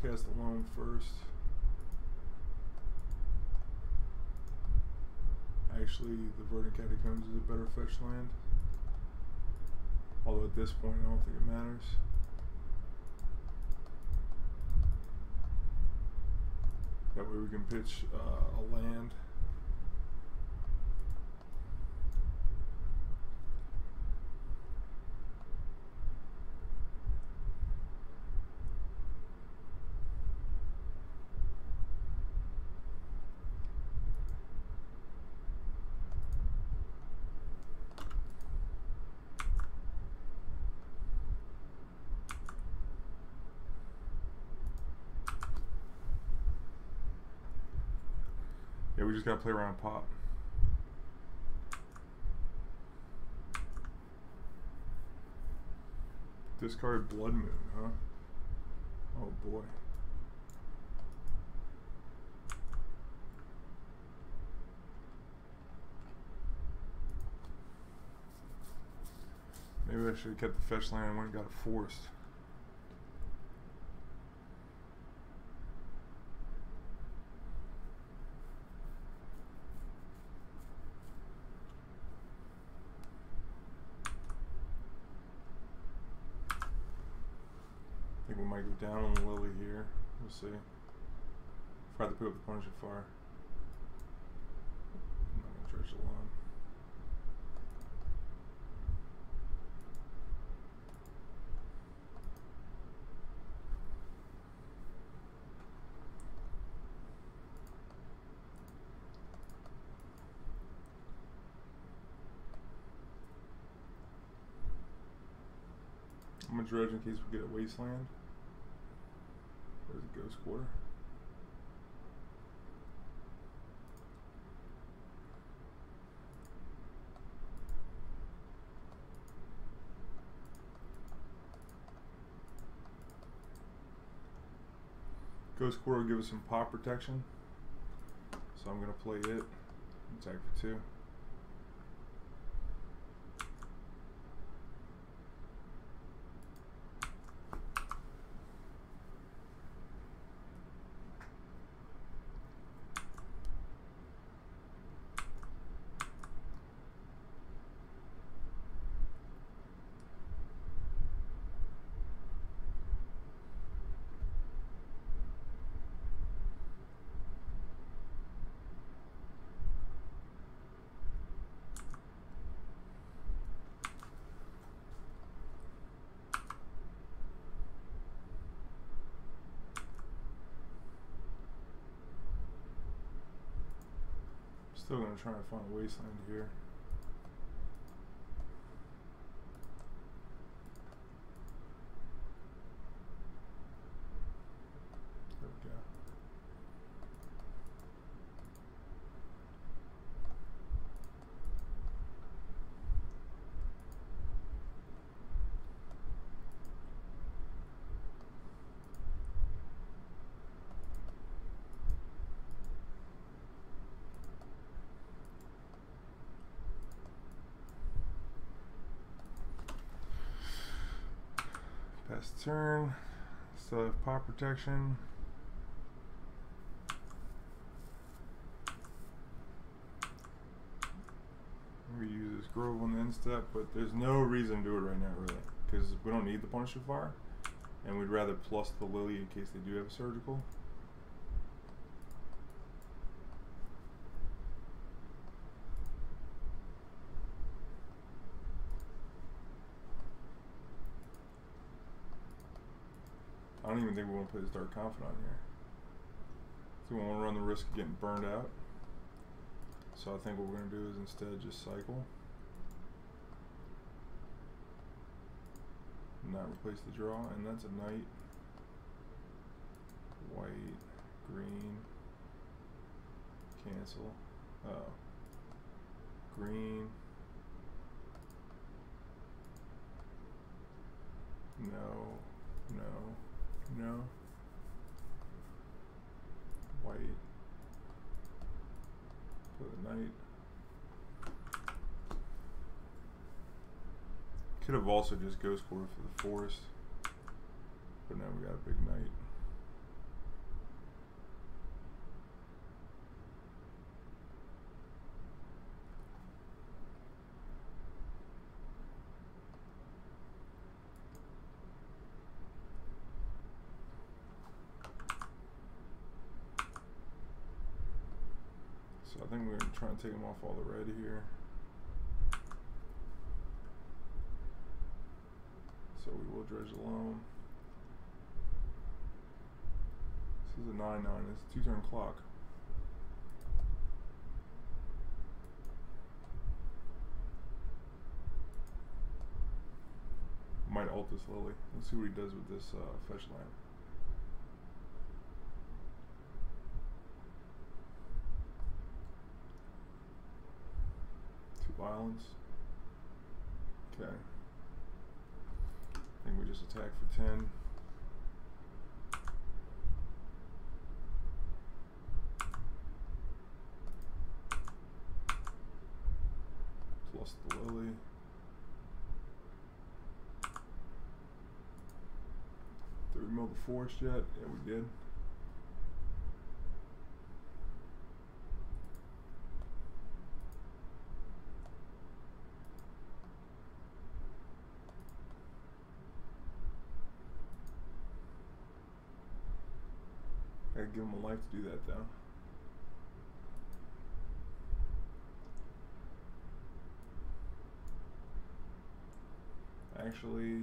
Cast the Loam first. Actually, the Verdant Catacombs is a better fetch land. Although at this point, I don't think it matters. That way we can pitch a land. Yeah, we just gotta play around pop. Discard Blood Moon, huh? Oh boy. Maybe I should have kept the fetch land and went and got a forest. I think we might go down on the Lily here. We'll see. Forgot to pick up the Punishing Fire. I'm not going to dredge the lawn. I'm going to dredge in case we get a Wasteland. Where's the Ghost Quarter? Ghost Quarter will give us some pop protection. So I'm going to play it. Attack for 2. Still gonna try and find a Wasteland here. There we go. Pass the turn. Still have pop protection. We use this Grove on the end step, but there's no reason to do it right now, really, because we don't need the Punishing Fire, and we'd rather plus the Lily in case they do have a Surgical. I don't even think we want to play this Dark Confidant here. So we want to run the risk of getting burned out. So I think what we're going to do is instead just cycle. Not replace the draw, and that's a knight. White, green, cancel. Oh. Green. No, no. No. White. Put a knight. Could have also just Ghost Quarter for the forest, but now we got a big knight. So I think we're going to try and take them off all the red here. So we will dredge the Loam. This is a 9/9. It's a 2-turn clock. Might ult this Lily. Let's see what he does with this fetch land. Violence. Okay. I think we just attack for 10. Plus the Lily. we milled the forest yet? Yeah, we did. Gotta give him a life to do that, though. Actually,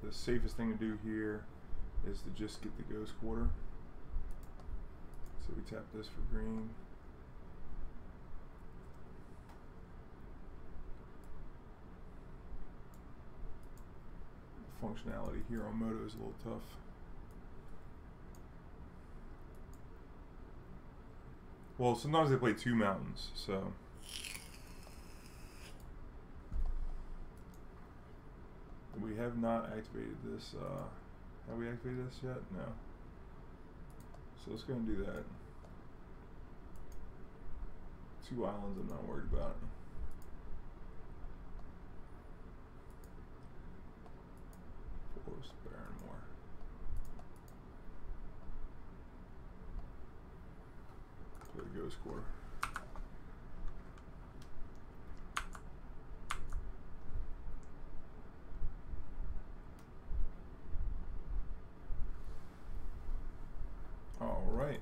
the safest thing to do here is to just get the Ghost Quarter. So we tap this for green. The functionality here on Moto is a little tough. Well, sometimes they play 2 mountains, so. We have not activated this. Have we activated this yet? No. So let's go and do that. 2 islands I'm not worried about. Forest, Barren Moor. Play the Ghost Quarter. All right.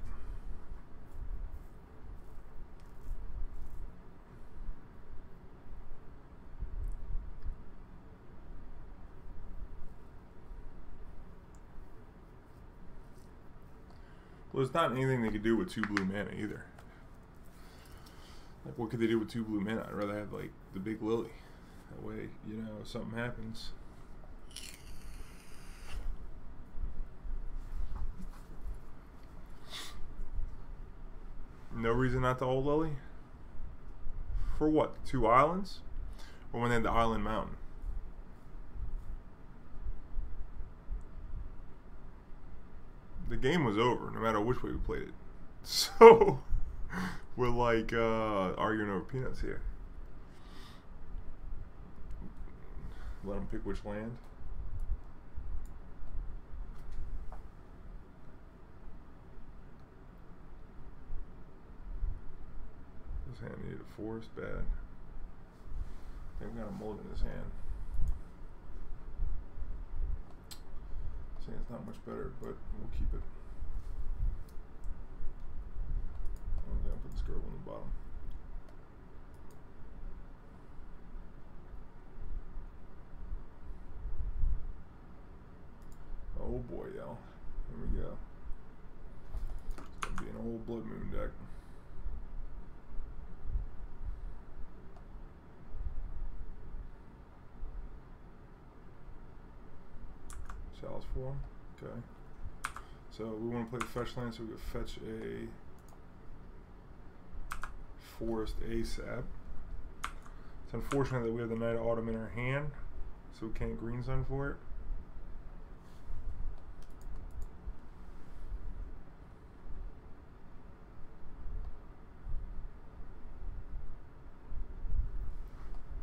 Well, there's not anything they could do with 2 blue mana either. Like, what could they do with 2 blue mana? I'd rather have, like, the big lily. That way, you know, if something happens. No reason not to hold lily? For what? 2 islands? Or when they had the island mountain? The game was over, no matter which way we played it. So, we're like arguing over peanuts here. Let them pick which land. This hand needed a forest bad. I think we got a mulligan in his hand. Saying it's not much better, but we'll keep it. I'm gonna put the Scrubland on the bottom. Oh boy, y'all. Here we go. It's gonna be an old Blood Moon deck. Chalice for him. Okay. So we want to play fetch land, so we could fetch a forest ASAP. It's unfortunate that we have the Night Autumn in our hand, so we can't green sun for it.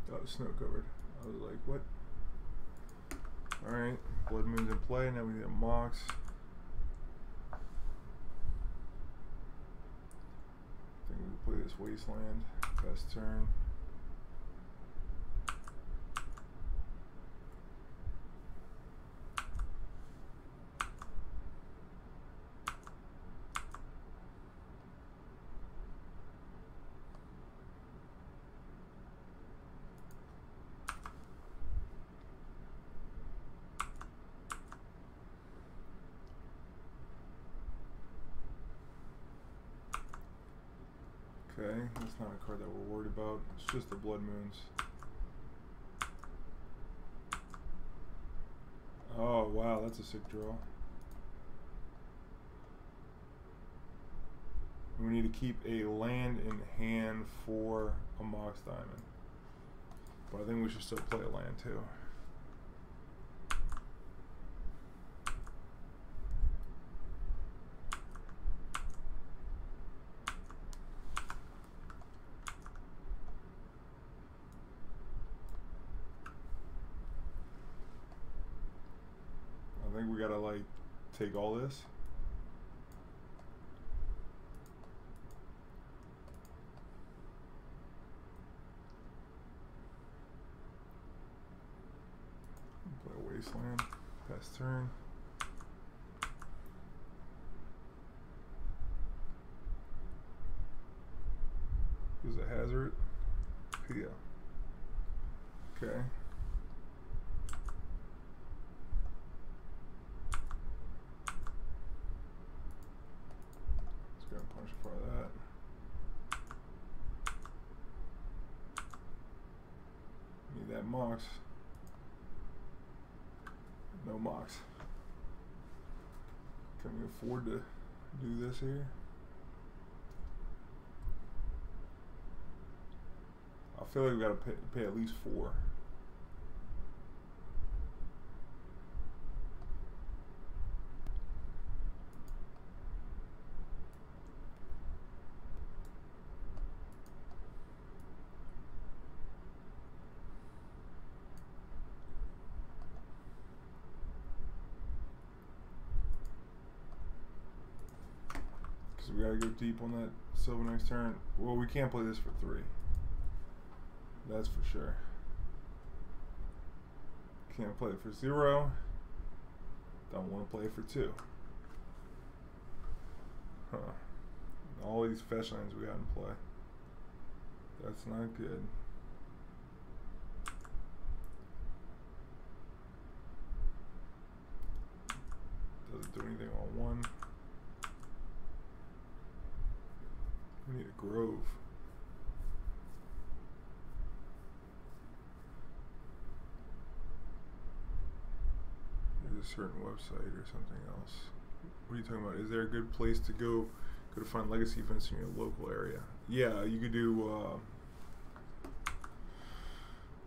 Oh, snow covered. I was like, what? Alright, Blood Moon's in play, now we need a Mox. I think we can play this Wasteland, best turn. Okay, that's not a card that we're worried about. It's just the Blood Moons. Oh, wow, that's a sick draw. We need to keep a land in hand for a Mox Diamond. But I think we should still play a land too. I think we gotta like take all this. Play a Wasteland. Pass turn. Use a hazard. Yeah. Okay. Let's go and punch for that. Need that Mox. No Mox. Can we afford to do this here? I feel like we gotta pay at least 4. Because we gotta go deep on that Sylvan next turn. Well, we can't play this for 3. That's for sure. Can't play it for 0. Don't want to play it for 2. Huh. All these fetch lands we got in play. That's not good. Doesn't do anything on 1. We need a Grove. A certain website or something else. What are you talking about? Is there a good place to go to find legacy events in your local area? Yeah, you could do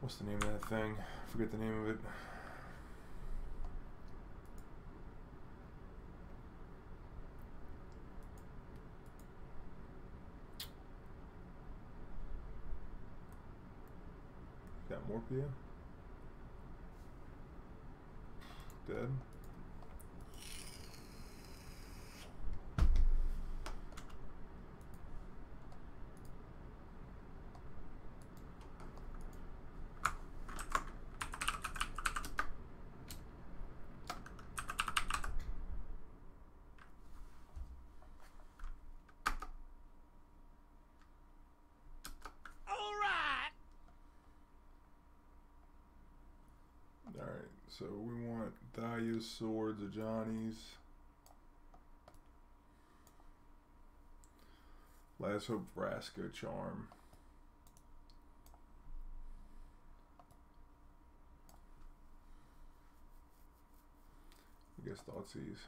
what's the name of that thing? I forget the name of it. Got more Pia? Dead. So we want Thalia's swords, Ajani's. Last Hope Vraska Charm. I guess Thoughtseize.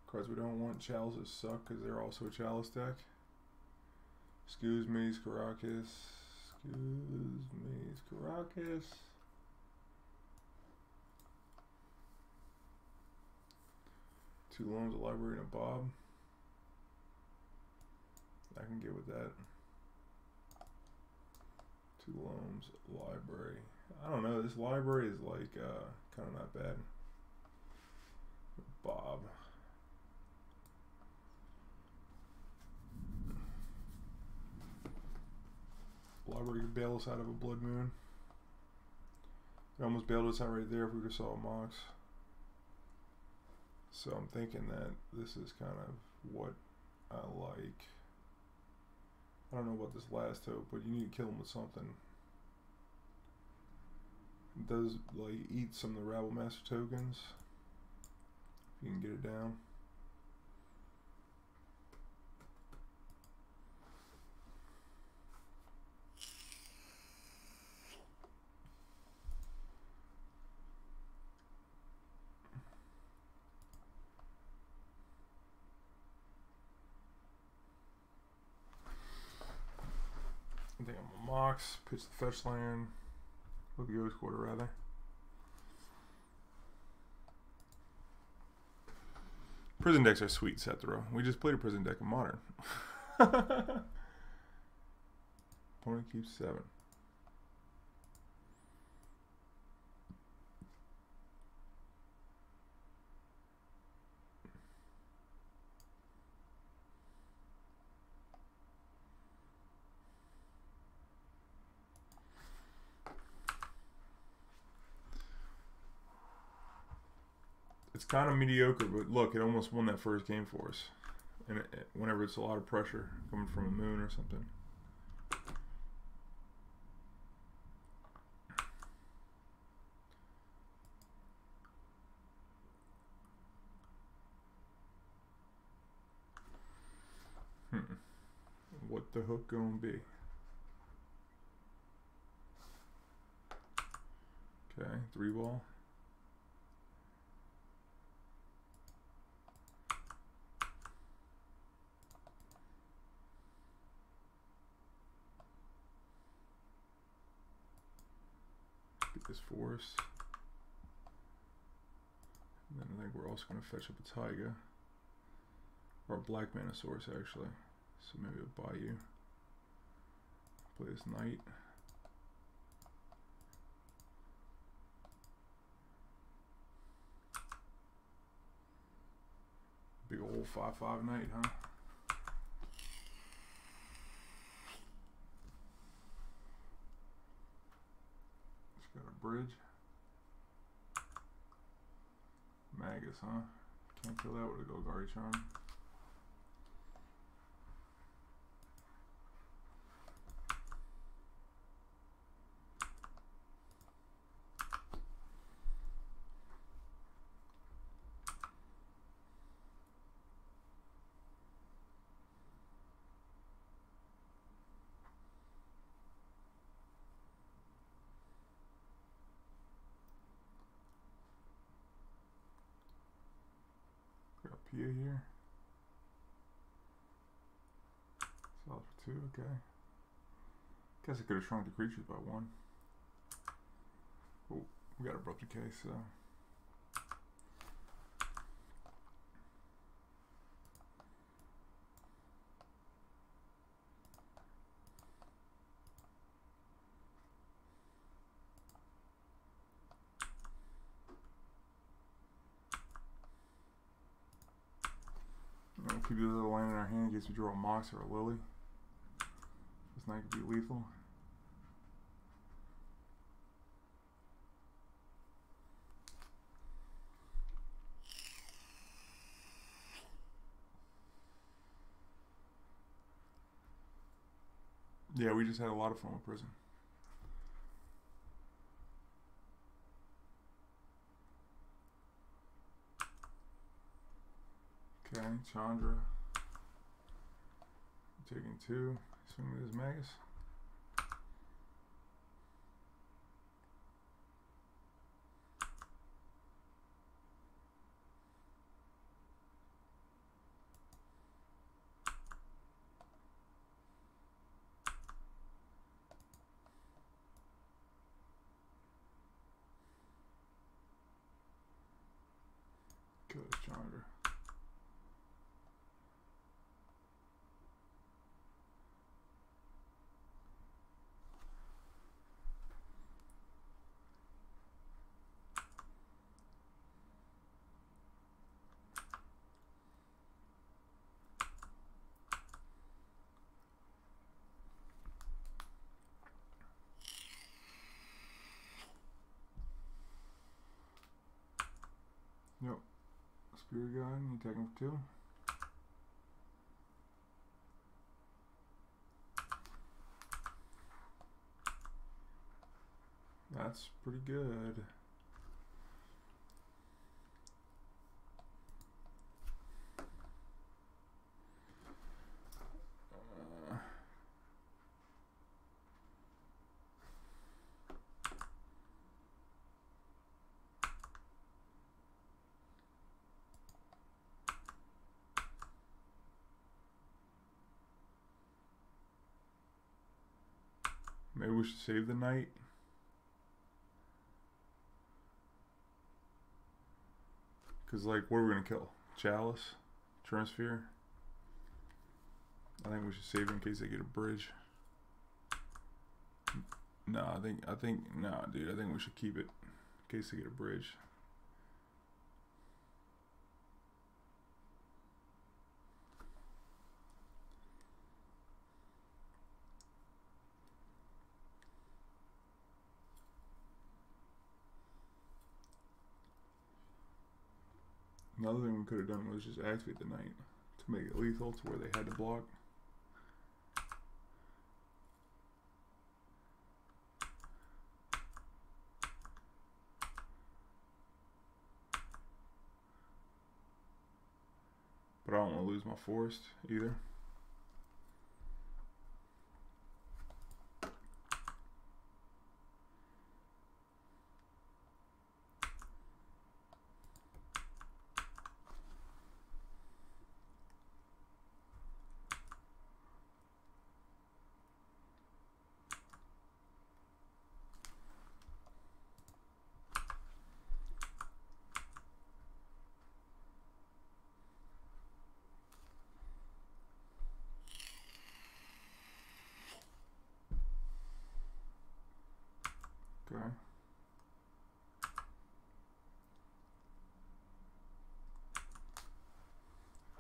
Cards we don't want, Chalices suck because they're also a Chalice deck. Excuse me, Karakas. Excuse me, Karakas. 2 Loams, a Library, and a Bob. I can get with that. 2 Loams, Library. I don't know, this Library is like kind of not bad. Bob. Library could bail us out of a Blood Moon. It almost bailed us out right there if we just saw a Mox. So I'm thinking that this is kind of what I like. I don't know about this Last Hope, but you need to kill him with something. It does like eat some of the Rabble Master tokens. If you can get it down. I think I'm a Mox, pitch the fetch land, with the Ghost Quarter rather. Prison decks are sweet, Sethro. We just played a prison deck in Modern. Opponent keeps 7. It's kind of mediocre, but look, it almost won that first game for us. And whenever it's a lot of pressure coming from a moon or something. What the hook gonna be? Okay, 3 ball. Get this forest. And then I think we're also gonna fetch up a Taiga. Or a black mana source actually. So maybe a Bayou. Play this knight. Big old 5/5 knight, huh? Just got a bridge. Magus, huh? Can't kill that with a Golgari Charm. Pia here. Solid for 2, okay. Guess I could have shrunk the creatures by 1. Oh, we got Abrupt Decay, so. We'll keep the other land in our hand in case we draw a Mox or a Lily. This knight could be lethal. Yeah, we just had a lot of fun with Prison. Okay, Chandra. Taking 2. Swing with his Magus. Kill this Chandra. Yep. Spirit Guide, you take him for 2. That's pretty good. Maybe we should save the knight. Because, like, what are we going to kill? Chalice? Transfer? I think we should save it in case they get a bridge. No, no, dude, I think we should keep it in case they get a bridge. Another thing we could have done was just activate the knight to make it lethal to where they had to block. But I don't want to lose my forest either. Okay.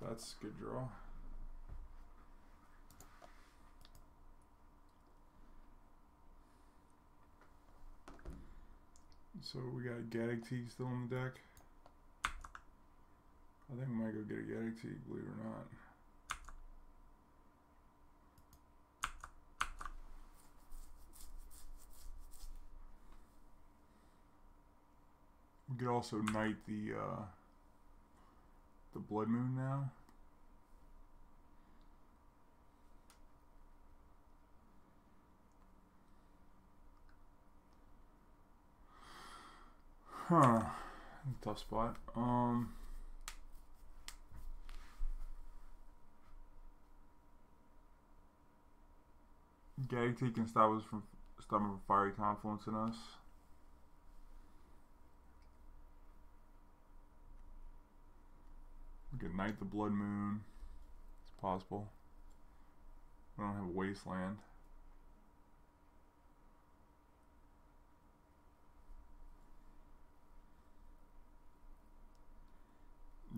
That's a good draw. So we got Gaddock Teeg still on the deck. I think we might go get a Gaddock Teeg, believe it or not. We could also knight the Blood Moon now. Huh. Tough spot. Gaddock Teeg can stop us from Fiery Confluence in us. We could knight the Blood Moon. It's possible. We don't have a Wasteland.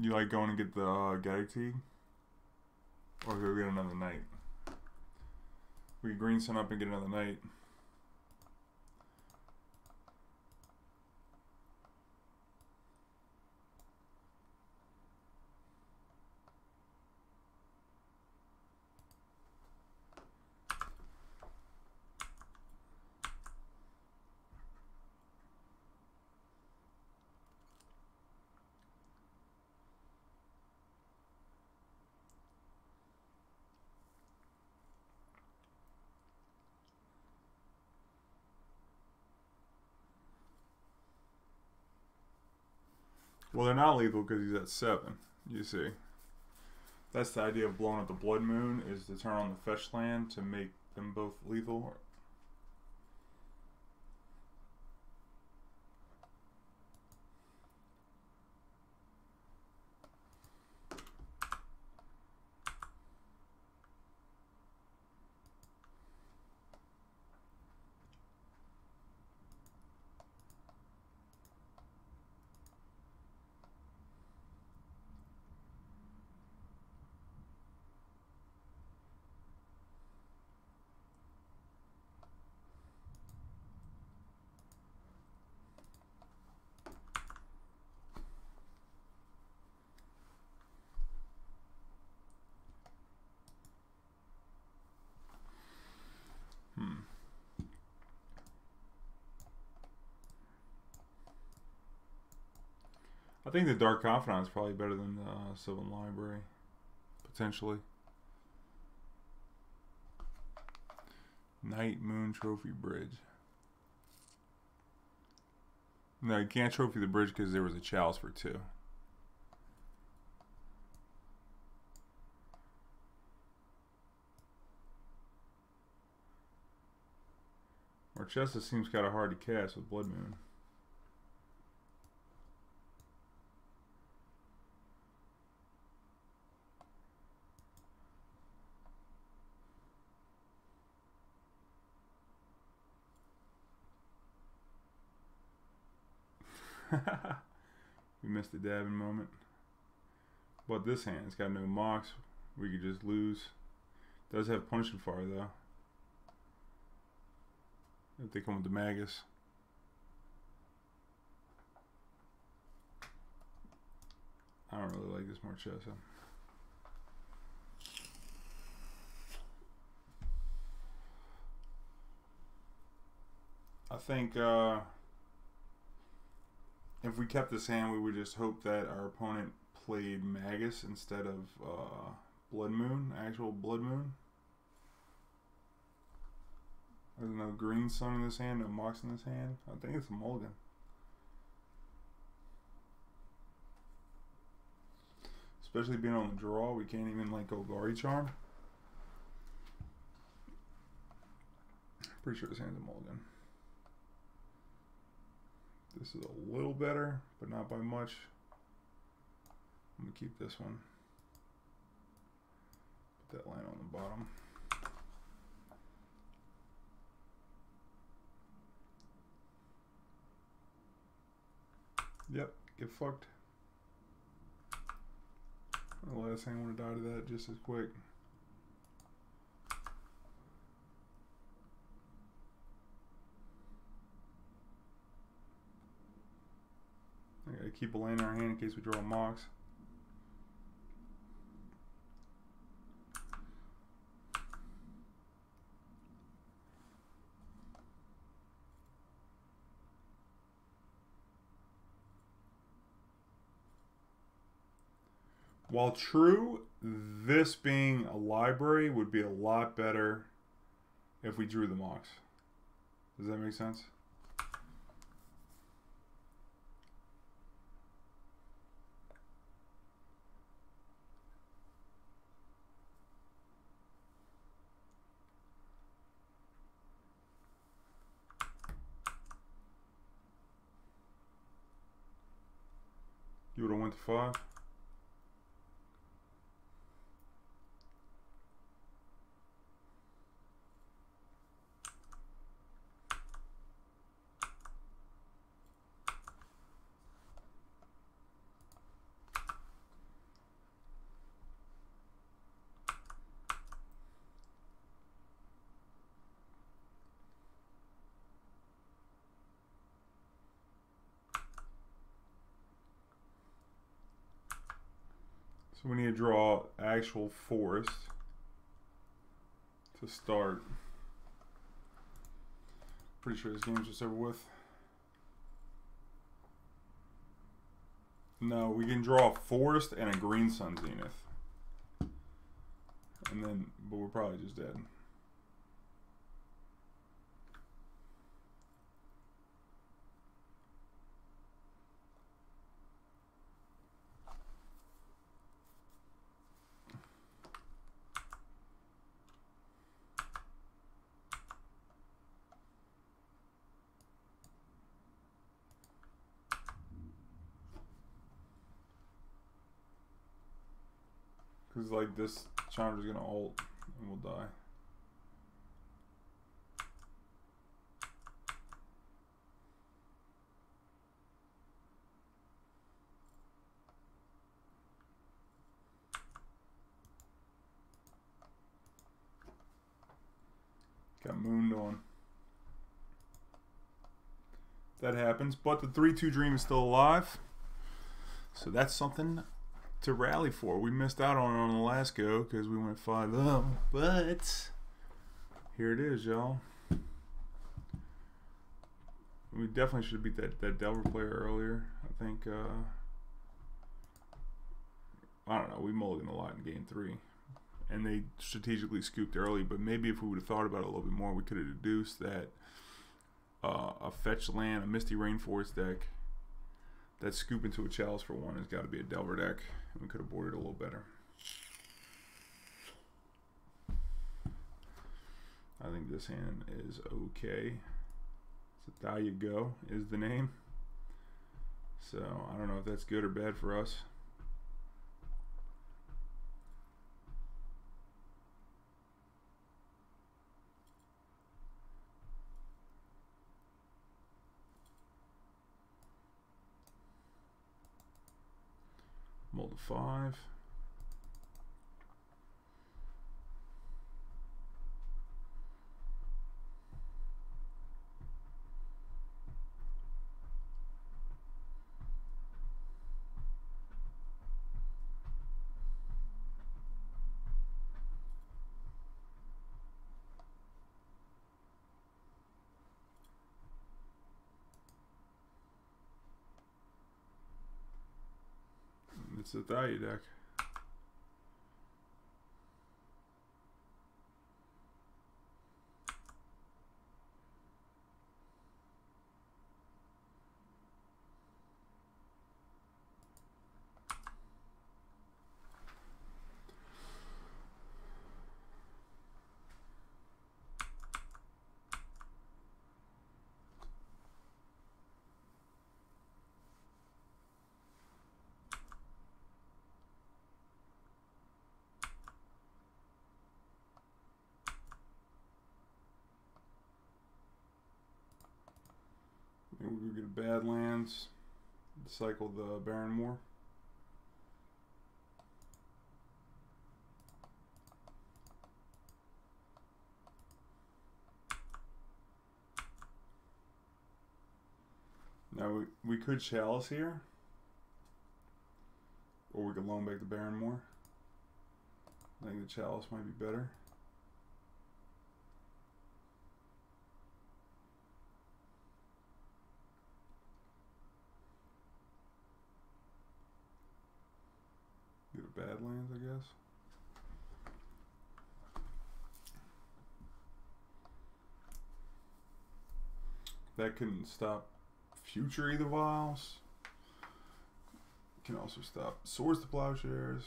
You like going to get the Gaddock Teeg? Or go get another knight? We could green sun up and get another knight. Well, they're not lethal because he's at 7, you see. That's the idea of blowing up the Blood Moon, is to turn on the fetch land to make them both lethal. I think the Dark Confidant is probably better than the Sylvan Library, potentially. Night Moon Trophy Bridge. No, you can't trophy the bridge because there was a Chalice for 2. Marchesa seems kind of hard to cast with Blood Moon. We missed the dabbing moment. But this hand, it's got no Mox. We could just lose. Does have Punishing Fire though. If they come with the Magus. I Marchesa. I think if we kept this hand, we would just hope that our opponent played Magus instead of Blood Moon, actual Blood Moon. There's no Green Sun in this hand, no Mox in this hand. I think it's a mulligan. Especially being on the draw, we can't even like Golgari Charm. Pretty sure this hand's a mulligan. This is a little better, but not by much. I'm gonna keep this one. Put that line on the bottom. Yep, get fucked. The last thing I want to die to that just as quick. I gotta keep a land in our hand in case we draw a Mox. While true, this being a library would be a lot better if we drew the Mox. Does that make sense? You would have went to 5. So we need to draw actual forest to start. Pretty sure this game's just over with. No, we can draw a forest and a green sun zenith. And then, but we're probably just dead. Because like this Chandra's gonna ult and we'll die. Got mooned on. That happens, but the 3/2 dream is still alive. So that's something to rally for. We missed out on the last go because we went 5-0, but here it is, y'all. We definitely should have beat that Delver player earlier. I think I don't know, we mulliganed a lot in game 3 and they strategically scooped early, but maybe if we would have thought about it a little bit more, we could have deduced that a fetch land, a Misty Rainforest deck that scoop into a Chalice for 1 has got to be a Delver deck. And we could have boarded a little better. I think this hand is okay. So Thalia Go is the name. So I don't know if that's good or bad for us. Mold to 5. It's a Thalia deck. Maybe we'll get a Badlands, cycle the Barren Moor. Now we could Chalice here, or we could loan back the Barren Moor. I think the Chalice might be better. Get a Badlands, I guess. That can stop future Ether Vials. Can also stop Swords to Plowshares.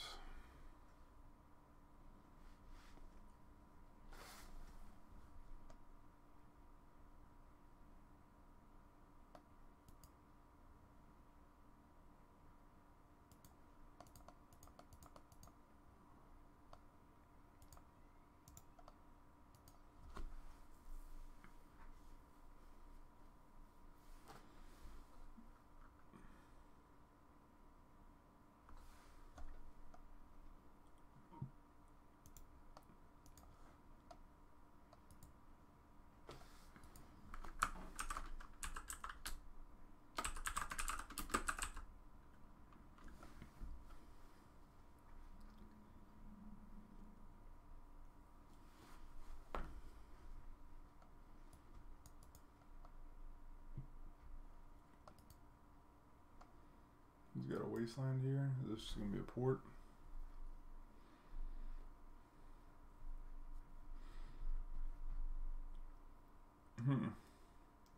He's got a Wasteland here. This is going to be a port.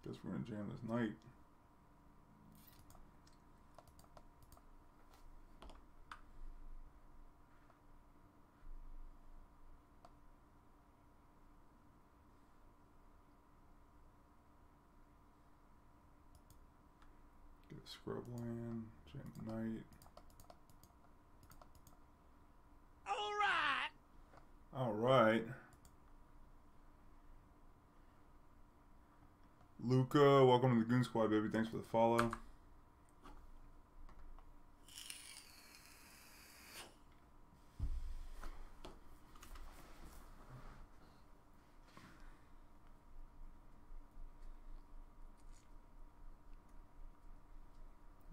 Guess we're going to jam this Knight. Get a Scrubland, jam Knight. Alright. Luca, welcome to the Goon Squad, baby. Thanks for the follow.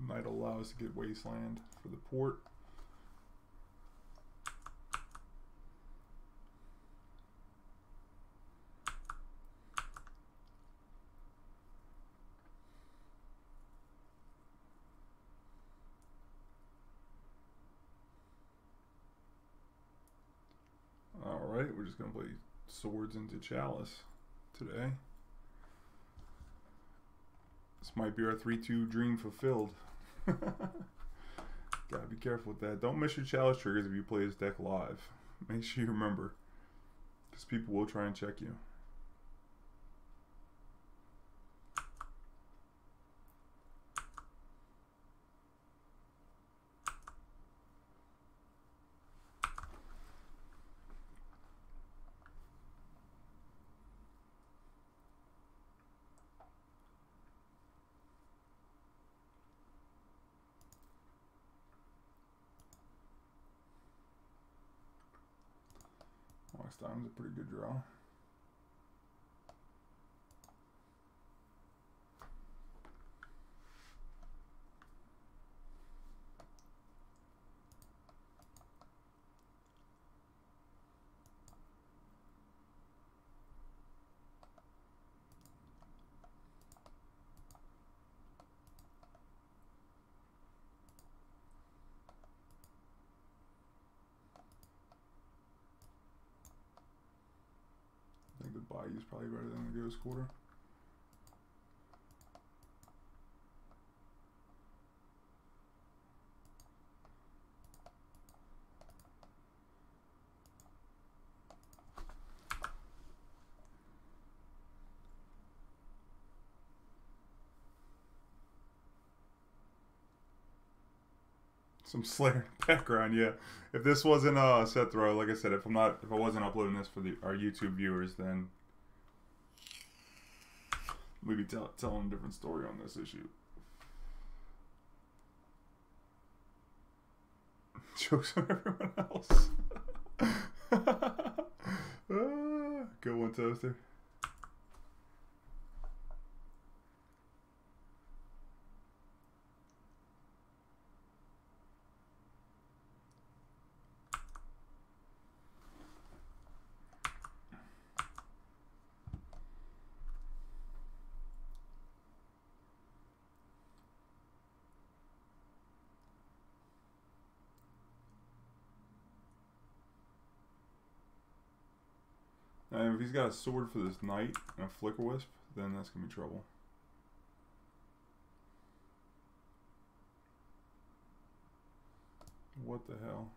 Might allow us to get Wasteland for the port. Alright, we're just going to play Swords into Chalice today. This might be our 3-2 dream fulfilled. Gotta be careful with that. Don't miss your Chalice triggers if you play this deck live. Make sure you remember, because people will try and check you. Mox Diamond's a pretty good draw. Bayou is probably better than the Ghost Quarter. Some Slayer in the background, yeah. If this wasn't a set throw, like I said, if I wasn't uploading this for our YouTube viewers, then we'd be telling a different story on this issue. Jokes on everyone else. Good one, Toaster. And if he's got a sword for this knight and a flicker wisp, then that's gonna be trouble. What the hell?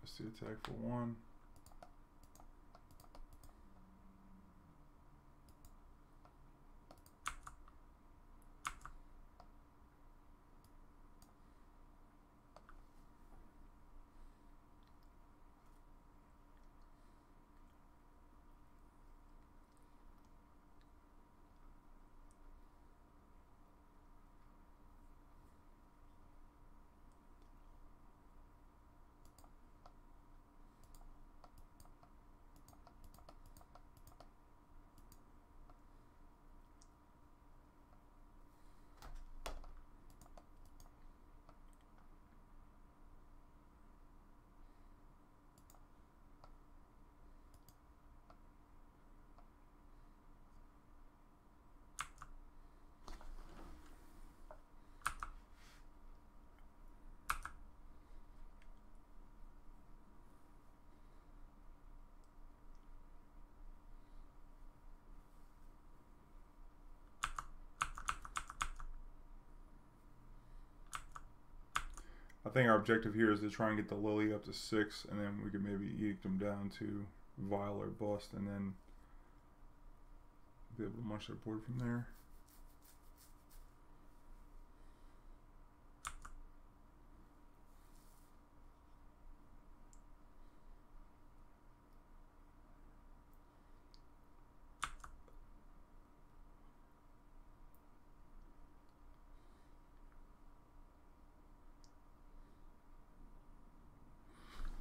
Let's see, attack for 1. I think our objective here is to try and get the Lily up to 6, and then we could maybe eke them down to Vile or Bust, and then be able to munch their board from there.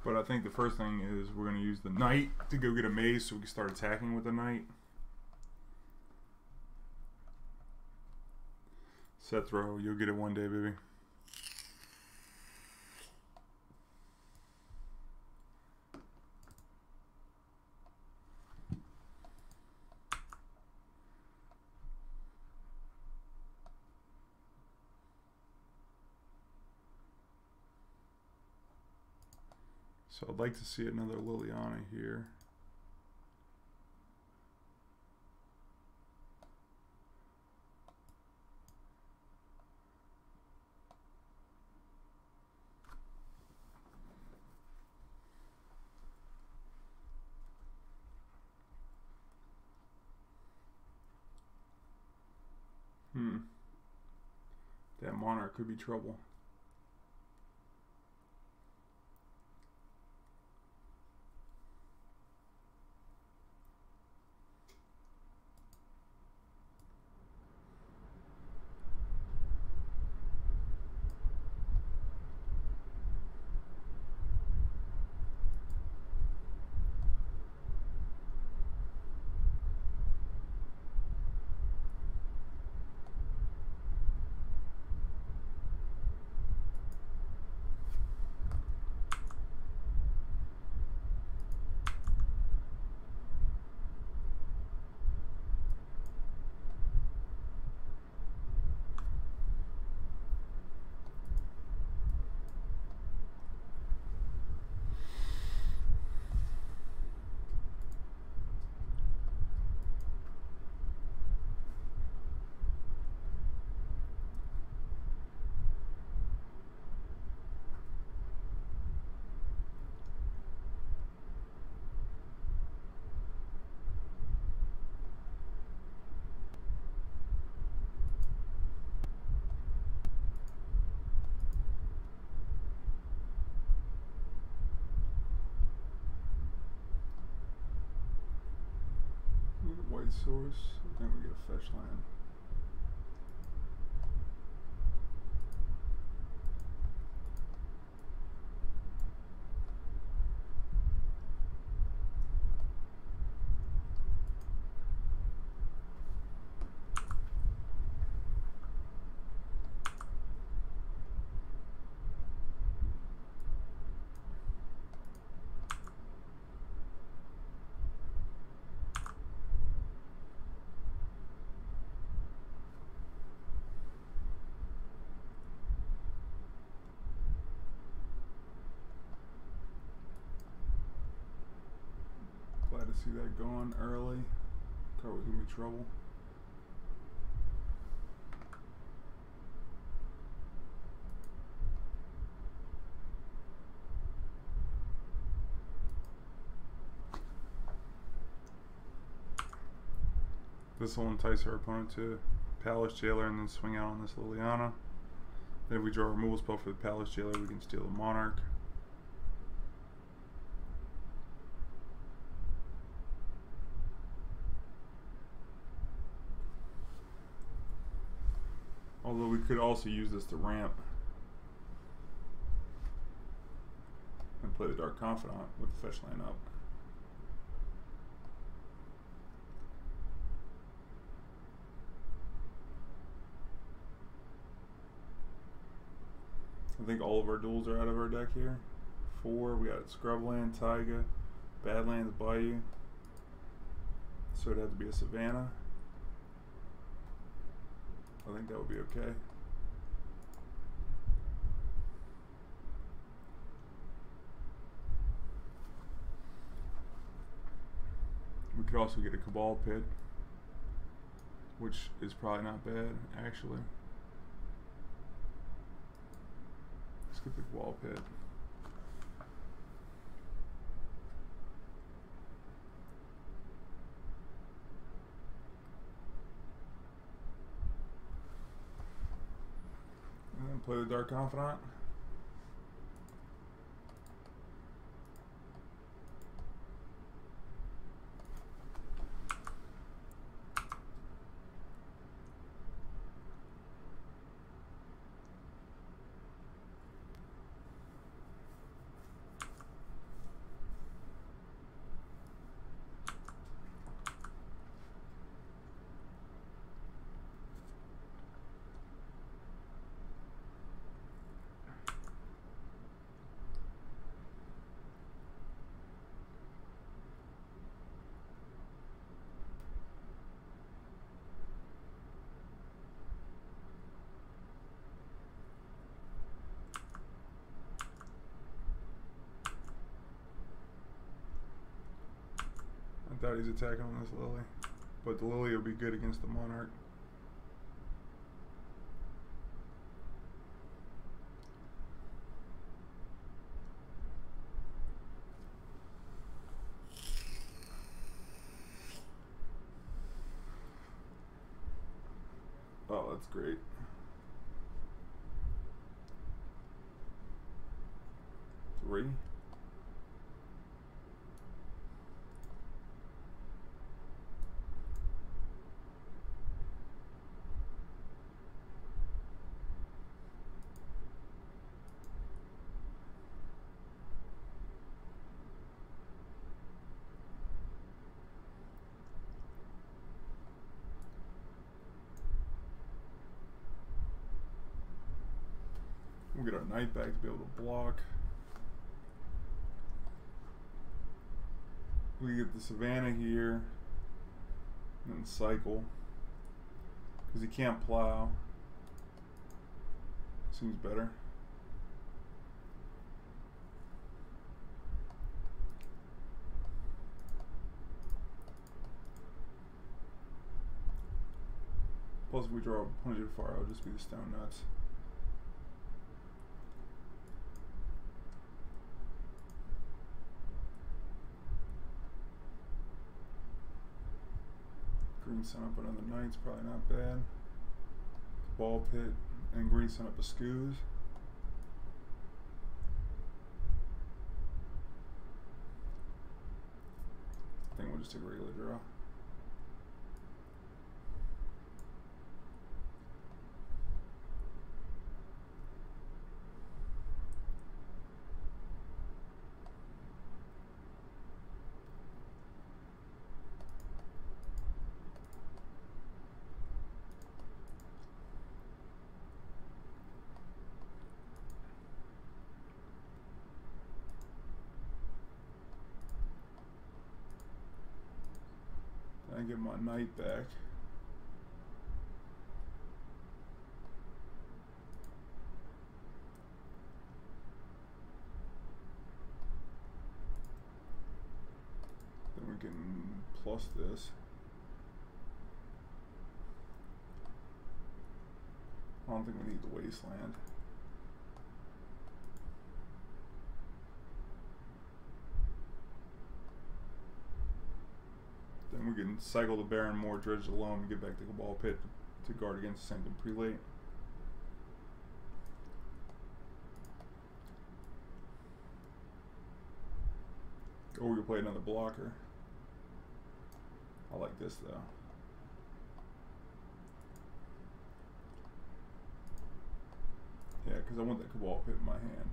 But I think the first thing is we're going to use the knight to go get a maze so we can start attacking with the knight. Set throw, you'll get it one day, baby. So I'd like to see another Liliana here. That Monarch could be trouble. light source. Then we get a fetch land. Glad to see that going early. Thought it was gonna be trouble. This will entice our opponent to Palace Jailer and then swing out on this Liliana. Then if we draw a removal spell for the Palace Jailer, we can steal the Monarch. Although we could also use this to ramp and play the Dark Confidant with the fetch land up. I think all of our duels are out of our deck here. 4, we got Scrubland, Taiga, Badlands, Bayou. So it'd have to be a Savannah. I think that would be okay. We could also get a Cabal Pit, which is probably not bad, actually. Let's get the Cabal Pit. Play the Dark Confidant. I thought he's attacking on this Lily, but the Lily will be good against the Monarch. Oh, that's great. Three. We'll get our Knight back to be able to block. We get the Savannah here, and then cycle, because he can't plow. Seems better. Plus, if we draw a Punishing Fire, it'll just be the Stone Nuts. Green sun up another Knight's probably not bad. Cabal Pit and green sun up a Scooze. I think we'll just take a regular draw. get my knight back. Then we can plus this. I don't think we need the Wasteland. Then we can cycle the Barren Moor, dredge the Loam, and get back to Cabal Pit to guard against the Sanctum Prelate. Or we can play another blocker. I like this though. Yeah, because I want that Cabal Pit in my hand.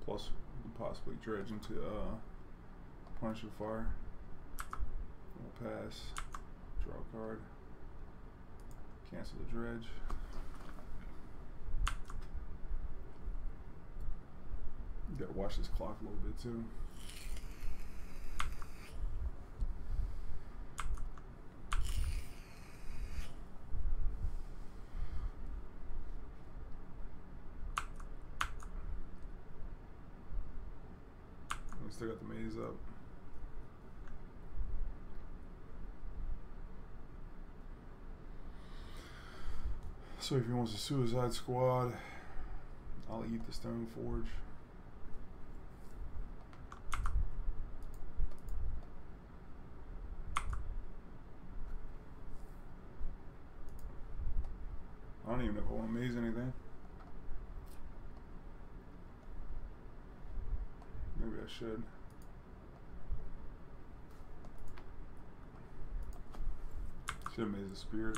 Plus, we can possibly dredge into Punish the Fire. We'll pass. Draw a card. Cancel the dredge. You gotta watch this clock a little bit too. Still got the maze up. So if he wants a Suicide Squad, I'll eat the Stone Forge. I don't even know if I want to maze anything. Maybe I should. Should have made the Spirit.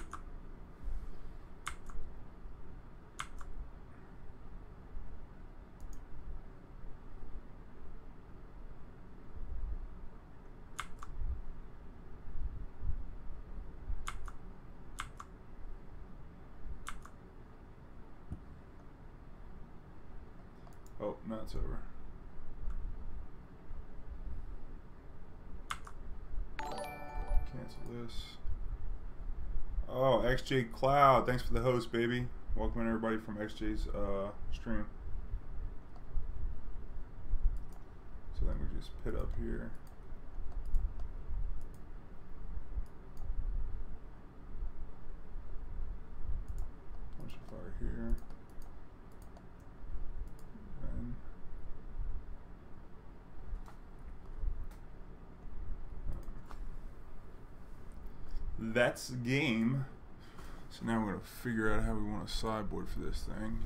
Oh, now it's over. Cancel this. Oh, XJ Cloud, thanks for the host, baby. Welcome everybody from XJ's stream. So then we just pit up here. Bunch of fire here. That's the game. So now we're going to figure out how we want a sideboard for this thing.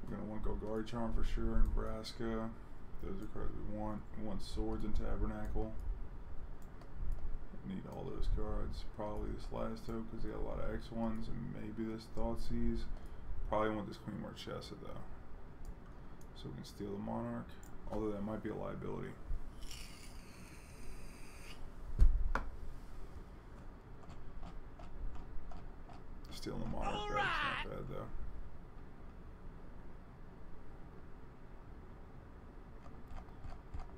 We're going to want Golgari Charm for sure, Nebraska. Those are cards we want. We want Swords and Tabernacle. Need all those cards. Probably this last toe because they got a lot of X1s, and maybe this Thoughtseize. Probably want this Queen Marchesa though. So we can steal the Monarch, although that might be a liability. Stealing the Monarch, that's not bad though.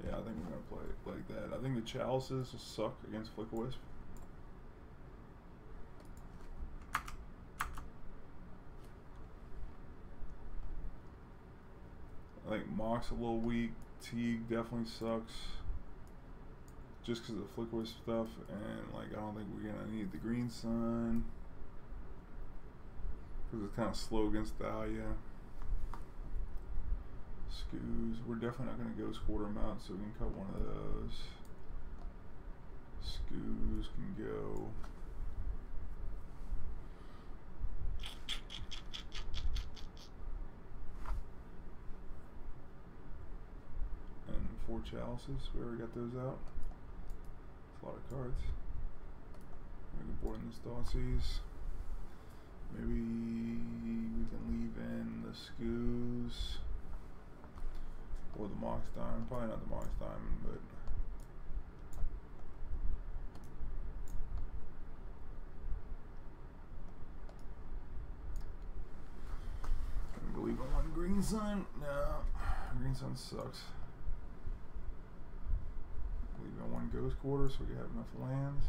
Yeah, I think we're gonna play it like that. I think the Chalices will suck against Flick-O-Wisp. I think Mox a little weak. Teeg definitely sucks. Just because of the Flick-O-Wisp stuff, and like I don't think we're gonna need the Green Sun. Because it's kind of slow against Thalia. Ooze. We're definitely not going to Ghost Quarter them out, so we can cut one of those. Ooze can go. And 4 Chalices. We already got those out. That's a lot of cards. We can board in this Thoughtseize. Maybe we can leave in the Ooze. Or the Mox Diamond. Probably not the Mox Diamond, but I'm gonna Green Sun? No. Green Sun sucks. Leave in one ghost quarter so we have enough lands.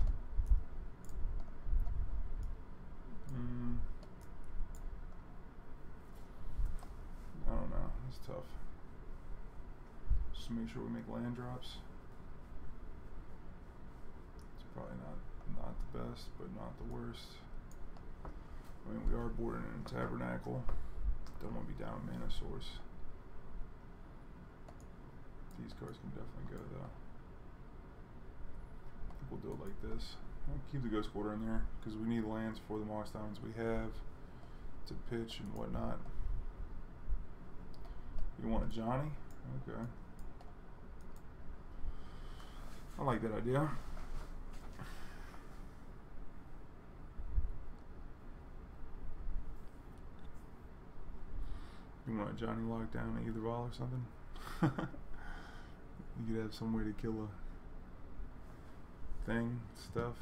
I don't know. It's tough. Just make sure we make land drops. It's probably not the best, but not the worst. I mean, we are boarding in a Tabernacle. Don't want to be down a mana source. These cards can definitely go though. I think we'll do it like this. I'll keep the Ghost Quarter in there because we need lands for the Mox Diamonds we have to pitch and whatnot. You want Ajani? Okay. I like that idea. You want Ajani locked down at either ball or something? You could have some way to kill a thing, stuff.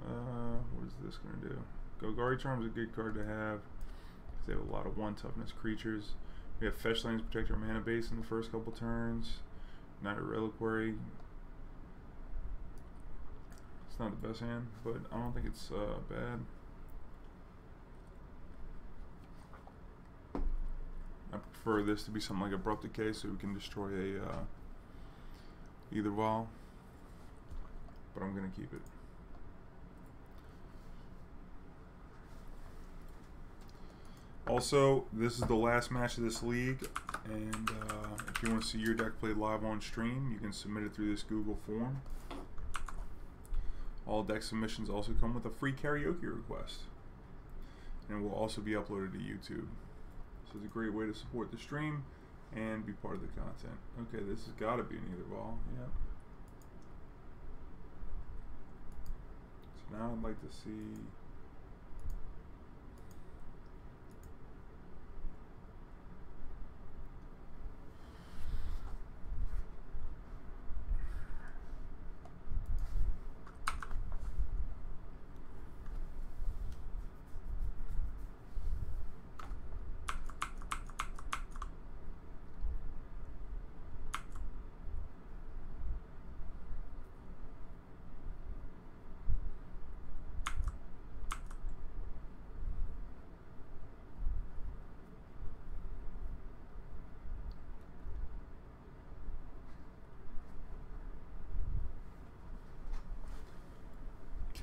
What is this going to do? Golgari Charm is a good card to have because they have a lot of 1 toughness creatures. We have fetch lands protect our mana base in the first couple turns. Not a Reliquary. It's not the best hand, but I don't think it's bad. I prefer this to be something like Abrupt Decay so we can destroy a either wall, but I'm going to keep it. Also, this is the last match of this league, and if you want to see your deck played live on stream, you can submit it through this Google form. All deck submissions also come with a free karaoke request, and will also be uploaded to YouTube. So it's a great way to support the stream and be part of the content. Okay, this has got to be an either ball. Yep. So now I'd like to see.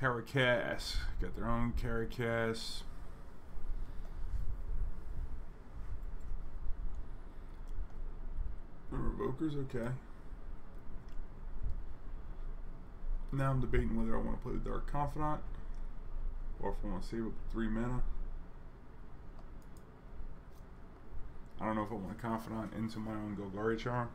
Karakas, got their own Karakas. Revokers, okay. Now I'm debating whether I want to play the Dark Confidant or if I want to save up 3 mana. I don't know if I want to Confidant into my own Golgari Charm.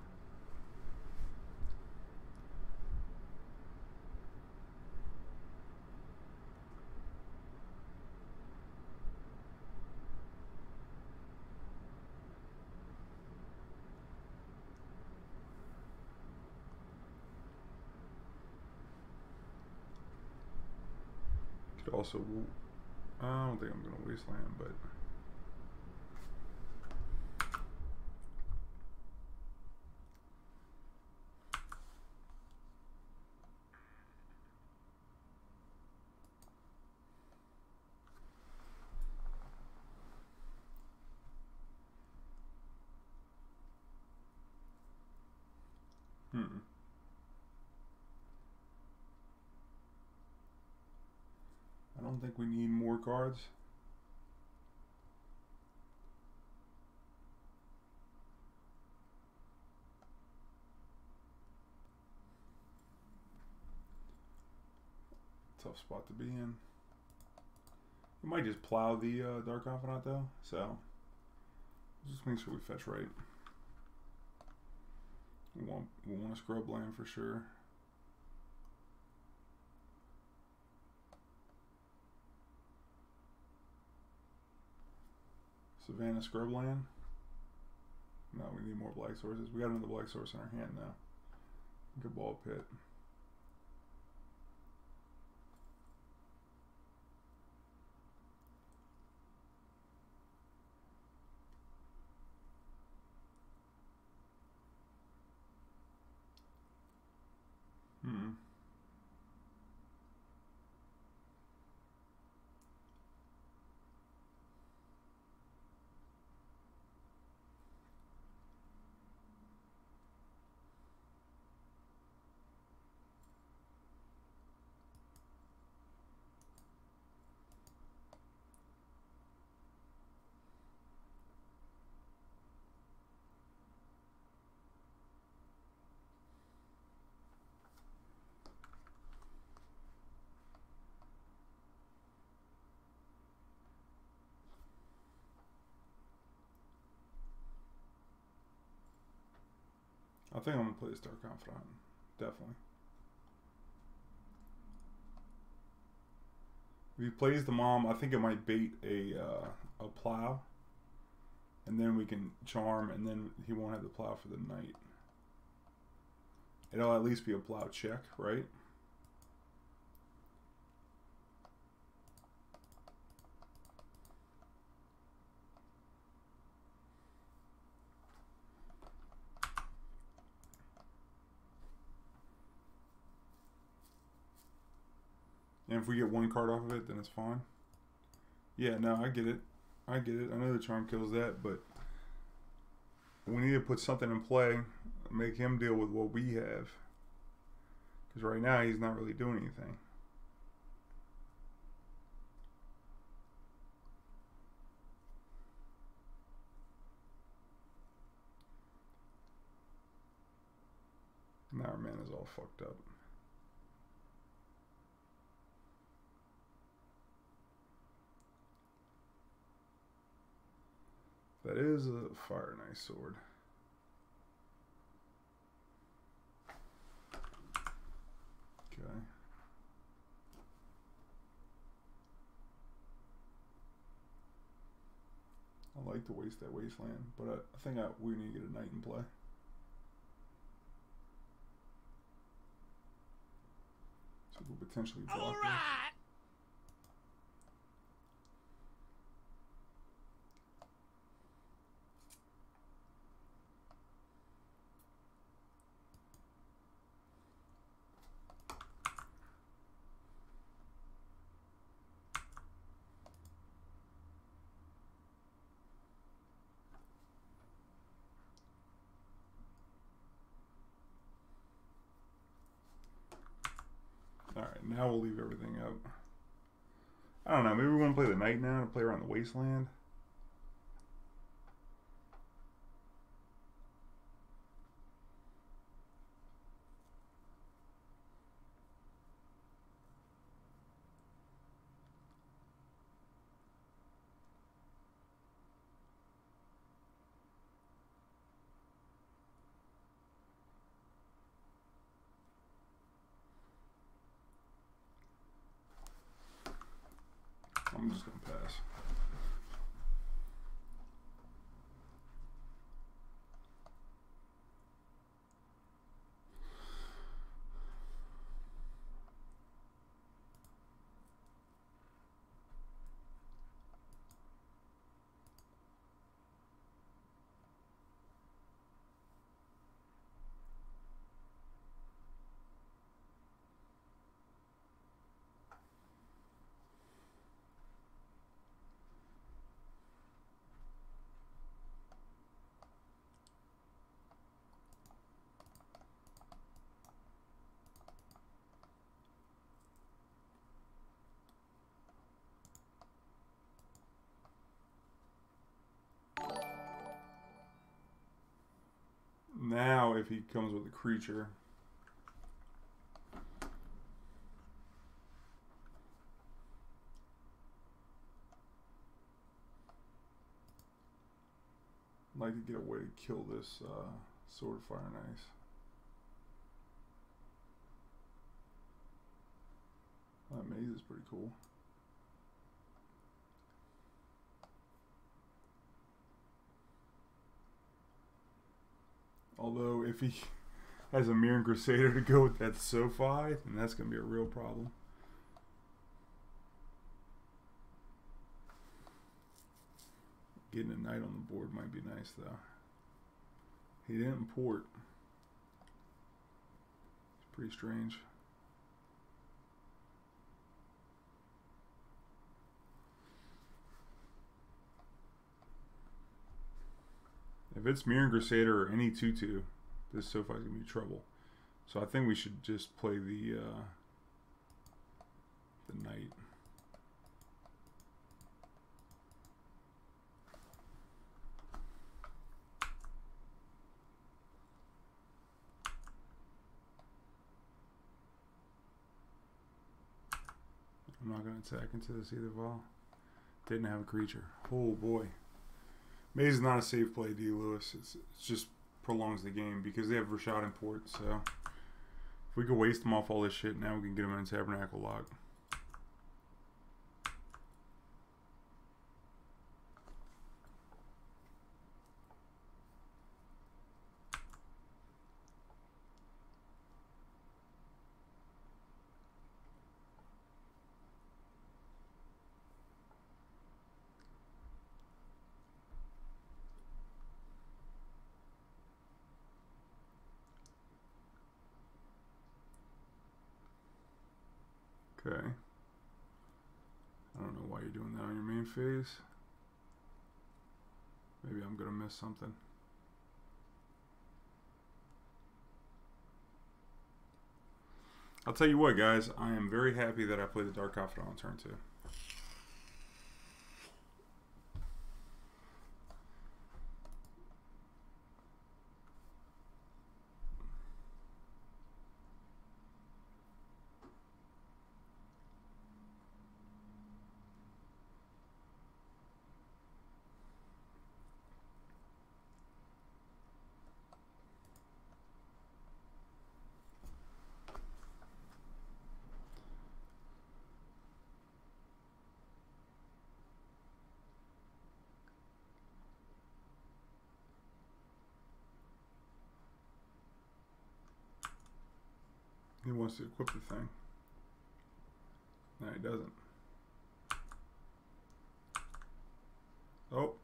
Also, I don't think I'm going to Wasteland, but I don't think we need more cards. Tough spot to be in. We might just plow the Dark Confidant though, so just make sure we fetch right. We want a Scrubland for sure. Savannah Scrubland. No, we need more black sources. We got another black source in our hand now. Cabal Pit. I think I'm gonna play this Dark Confidant. Definitely. If he plays the mom, I think it might bait a plow. And then we can charm, and then he won't have the plow for the night. It'll at least be a plow check, right? And if we get one card off of it, then it's fine. Yeah, no, I get it. I get it. I know the charm kills that, but we need to put something in play, make him deal with what we have. Because right now, he's not really doing anything. Now our mana's all fucked up. That is a fire nice sword. Okay. I like to waste that Wasteland, but I think we need to get a knight in play. So we'll potentially block this. Alright, now we'll leave everything up. I don't know, maybe we want to play the knight now to play around the Wasteland. I'm just going to pass. Now, if he comes with a creature, I'd like to get a way to kill this Sword of Fire and Ice. That maze is pretty cool. Although, if he has a Mirren Crusader to go with that SoFi, then that's going to be a real problem. Getting a knight on the board might be nice, though. He didn't port. It's pretty strange. If it's Mirren Crusader or any 2/2, this SoFi is going to be trouble. So I think we should just play the knight. I'm not going to attack into this either, Vol. Didn't have a creature. Oh boy. Maze is not a safe play, D. Lewis. It's just prolongs the game because they have Rashad Import. So if we could waste them off all this shit, now we can get them in a Tabernacle lock. Okay. I don't know why you're doing that on your main phase. Maybe I'm gonna miss something. I'll tell you what, guys. I am very happy that I played the Dark Confidant on turn 2. He wants to equip the thing. No, he doesn't. Oh.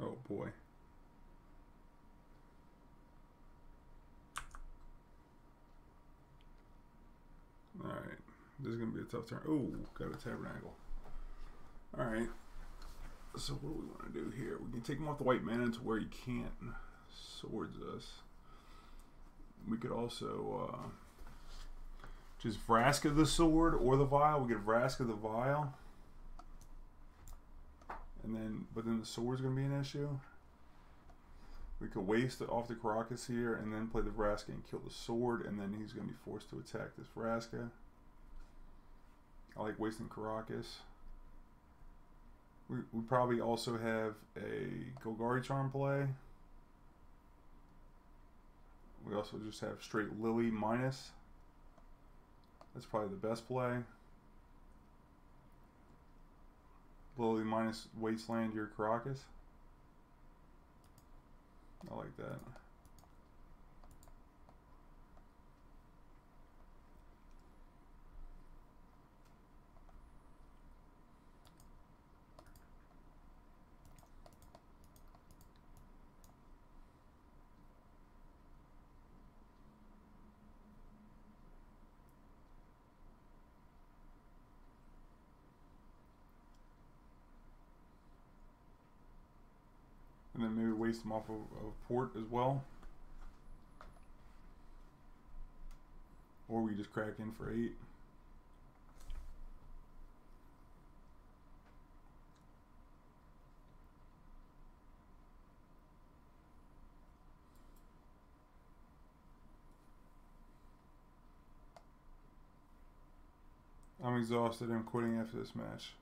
Oh boy. Alright. This is going to be a tough turn. Oh, got a Tabernacle. Alright. So what do we want to do here? We can take him off the white mana to where he can't swords us. We could also just Vraska the sword or the vial. We get Vraska the vial. And then, but then the sword's going to be an issue. We could waste it off the Karakas here and then play the Vraska and kill the sword, and then he's going to be forced to attack this Vraska. I like wasting Karakas. We probably also have a Golgari Charm play. We also just have straight Lily minus. That's probably the best play. Lily minus Wasteland, your Karakas. I like that. And then maybe waste them off of port as well. Or we just crack in for 8. I'm exhausted. I'm quitting after this match.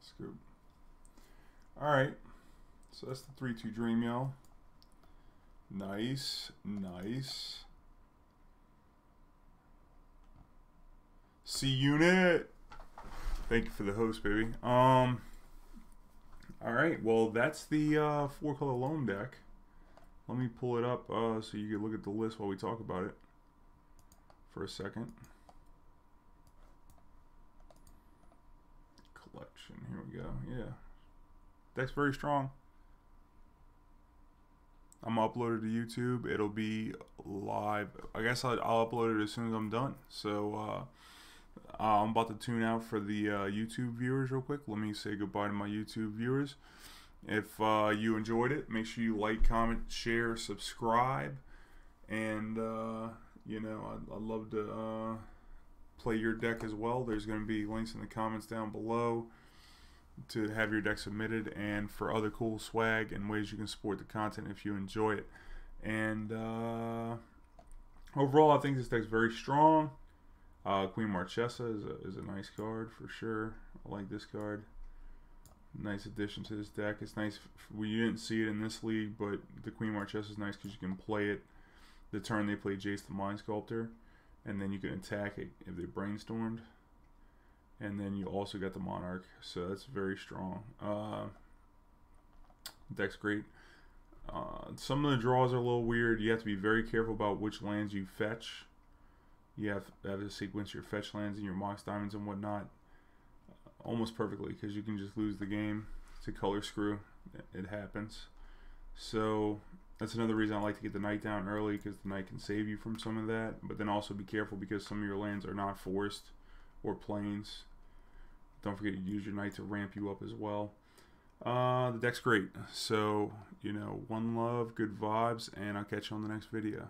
Scoop. Alright. So that's the 3-2 Dream Yell. Nice. Nice. C unit. Thank you for the host, baby. Alright, well that's the 4-color Loam deck. Let me pull it up so you can look at the list while we talk about it for a second. Collection, here we go. Yeah. Deck's very strong. I'm gonna upload it to YouTube. It'll be live. I guess I'll upload it as soon as I'm done. So I'm about to tune out for the YouTube viewers real quick. Let me say goodbye to my YouTube viewers. If you enjoyed it, make sure you like, comment, share, subscribe, and you know, I'd love to play your deck as well. There's going to be links in the comments down below. to have your deck submitted, and for other cool swag and ways you can support the content if you enjoy it. And overall, I think this deck's very strong. Queen Marchesa is a nice card for sure. I like this card. Nice addition to this deck. It's nice. You didn't see it in this league, but the Queen Marchesa is nice because you can play it the turn they play Jace the Mind Sculptor, and then you can attack it if they brainstormed. And then you also got the Monarch, so that's very strong. Deck's great. Some of the draws are a little weird. You have to be very careful about which lands you fetch. You have to sequence your fetch lands and your Mox Diamonds and whatnot almost perfectly, because you can just lose the game to color screw. It happens. So that's another reason I like to get the Knight down early, because the Knight can save you from some of that. But then also be careful because some of your lands are not forced or plains. Don't forget to use your Knight to ramp you up as well. The deck's great. So, you know, one love, good vibes, and I'll catch you on the next video.